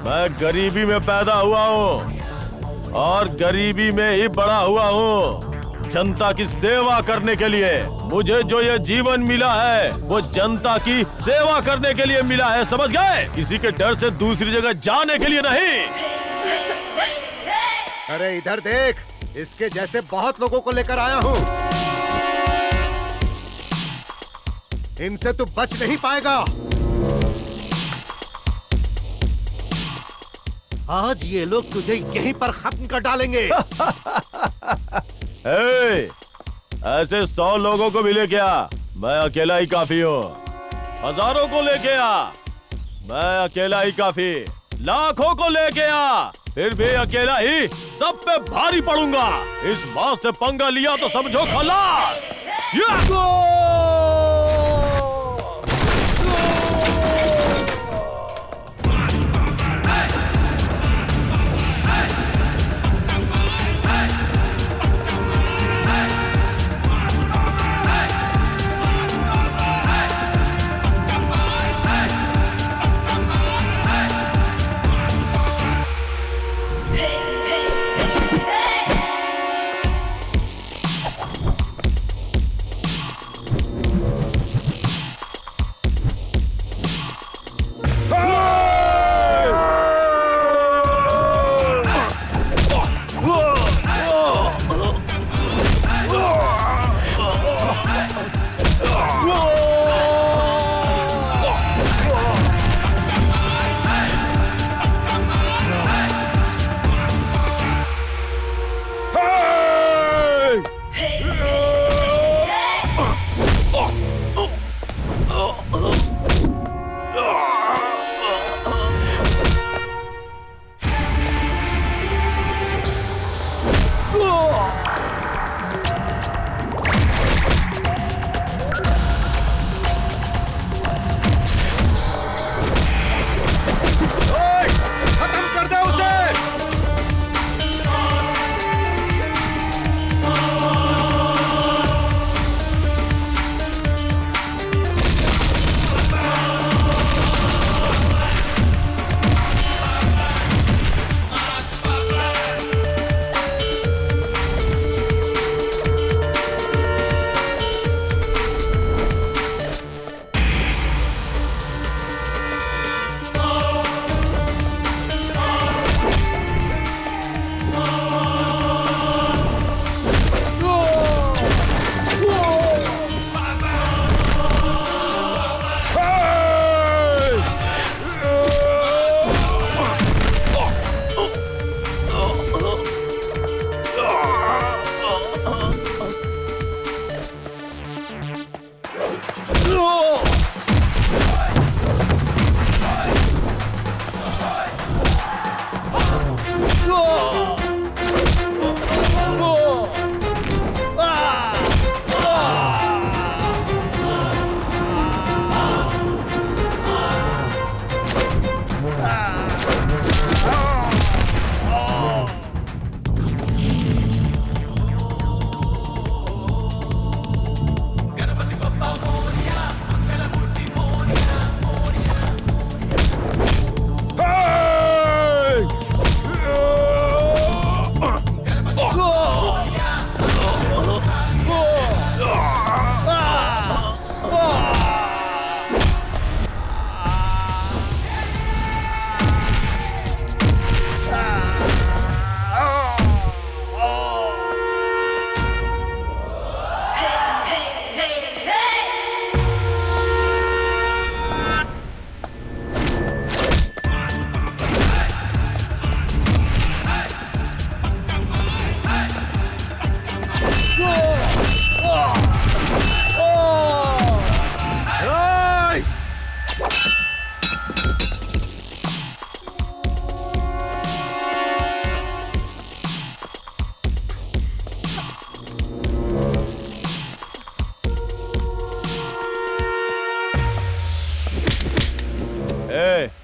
मैं गरीबी में पैदा हुआ हूँ और गरीबी में ही बड़ा हुआ हूँ। जनता की सेवा करने के लिए मुझे जो ये जीवन मिला है वो जनता की सेवा करने के लिए मिला है, समझ गए? किसी के डर से दूसरी जगह जाने के लिए नहीं। अरे इधर देख, इसके जैसे बहुत लोगों को लेकर आया हूँ। इनसे तू बच नहीं पाएगा। आज ये लोग तुझे यहीं पर खत्म कर डालेंगे। ऐसे 100 लोगों को भी लेके आ, मैं अकेला ही काफी हूँ। हजारों को लेके आ, मैं अकेला ही काफी। लाखों को लेके आ, फिर भी अकेला ही सब पे भारी पड़ूंगा। इस बात से पंगा लिया तो समझो खलास।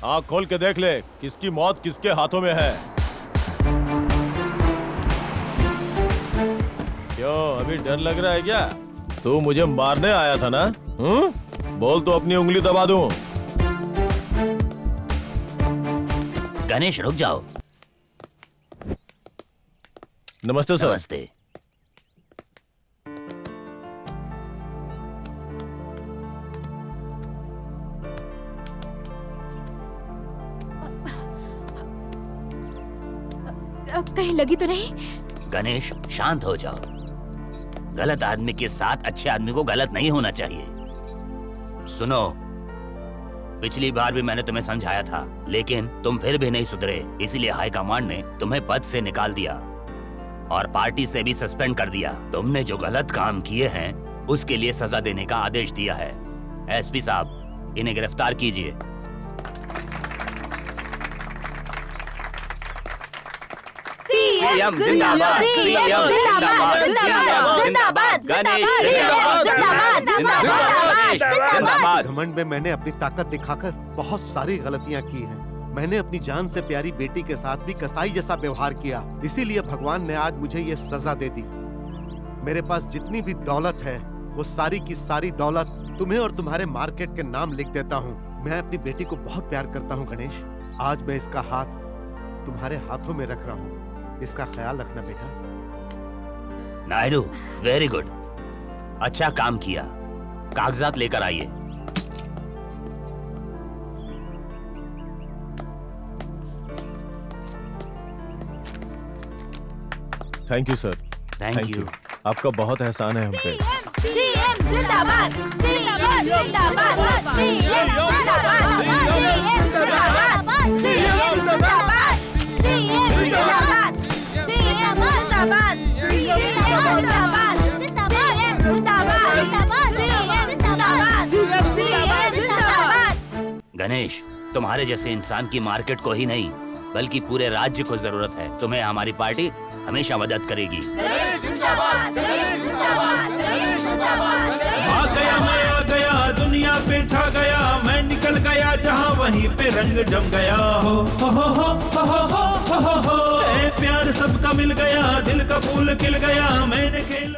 आँख खोल के देख ले किसकी मौत किसके हाथों में है। क्यों अभी डर लग रहा है क्या? तू मुझे मारने आया था ना? बोल तो अपनी उंगली दबा दूं। गणेश रुक जाओ। नमस्ते सर। नमस्ते। कहीं लगी तो नहीं? गणेश शांत हो जाओ। गलत आदमी के साथ अच्छे आदमी को गलत नहीं होना चाहिए। सुनो, पिछली बार भी मैंने तुम्हें समझाया था, लेकिन तुम फिर भी नहीं सुधरे, इसीलिए हाई कमांड ने तुम्हें पद से निकाल दिया और पार्टी से भी सस्पेंड कर दिया। तुमने जो गलत काम किए हैं उसके लिए सजा देने का आदेश दिया है। एसपी साहब, इन्हें गिरफ्तार कीजिए। सीएम जिंदाबाद, सीएम जिंदाबाद, जिंदाबाद, जिंदाबाद। घमंड में मैंने अपनी ताकत दिखाकर बहुत सारी गलतियां की हैं। मैंने अपनी जान से प्यारी बेटी के साथ भी कसाई जैसा व्यवहार किया, इसीलिए भगवान ने आज मुझे ये सजा दे दी। मेरे पास जितनी भी दौलत है वो सारी की सारी दौलत तुम्हें और तुम्हारे मार्केट के नाम लिख देता हूँ। मैं अपनी बेटी को बहुत प्यार करता हूँ गणेश। आज मैं इसका हाथ तुम्हारे हाथों में रख रहा हूँ, इसका ख्याल रखना बेटा। नायडू, वेरी गुड, अच्छा काम किया। कागजात लेकर आइए। Thank you sir. Thank you. आपका बहुत एहसान है हम पे। सीएम जिंदाबाद, सीएम जिंदाबाद, सीएम जिंदाबाद, सीएम जिंदाबाद, सीएम जिंदाबाद, सीएम जिंदाबाद, सीएम जिंदाबाद, सीएम जिंदाबाद। गणेश, तुम्हारे जैसे इंसान की मार्केट को ही नहीं बल्कि पूरे राज्य को जरूरत है। तुम्हें हमारी पार्टी हमेशा मदद करेगी। आ गया, मैं आ गया, दुनिया पे छा गया, मैं निकल गया जहाँ वहीं पे रंग जम गया। हो हो हो हो हो हो हो हो, प्यार सबका मिल गया, दिल का फूल खिल गया, मैंने खेल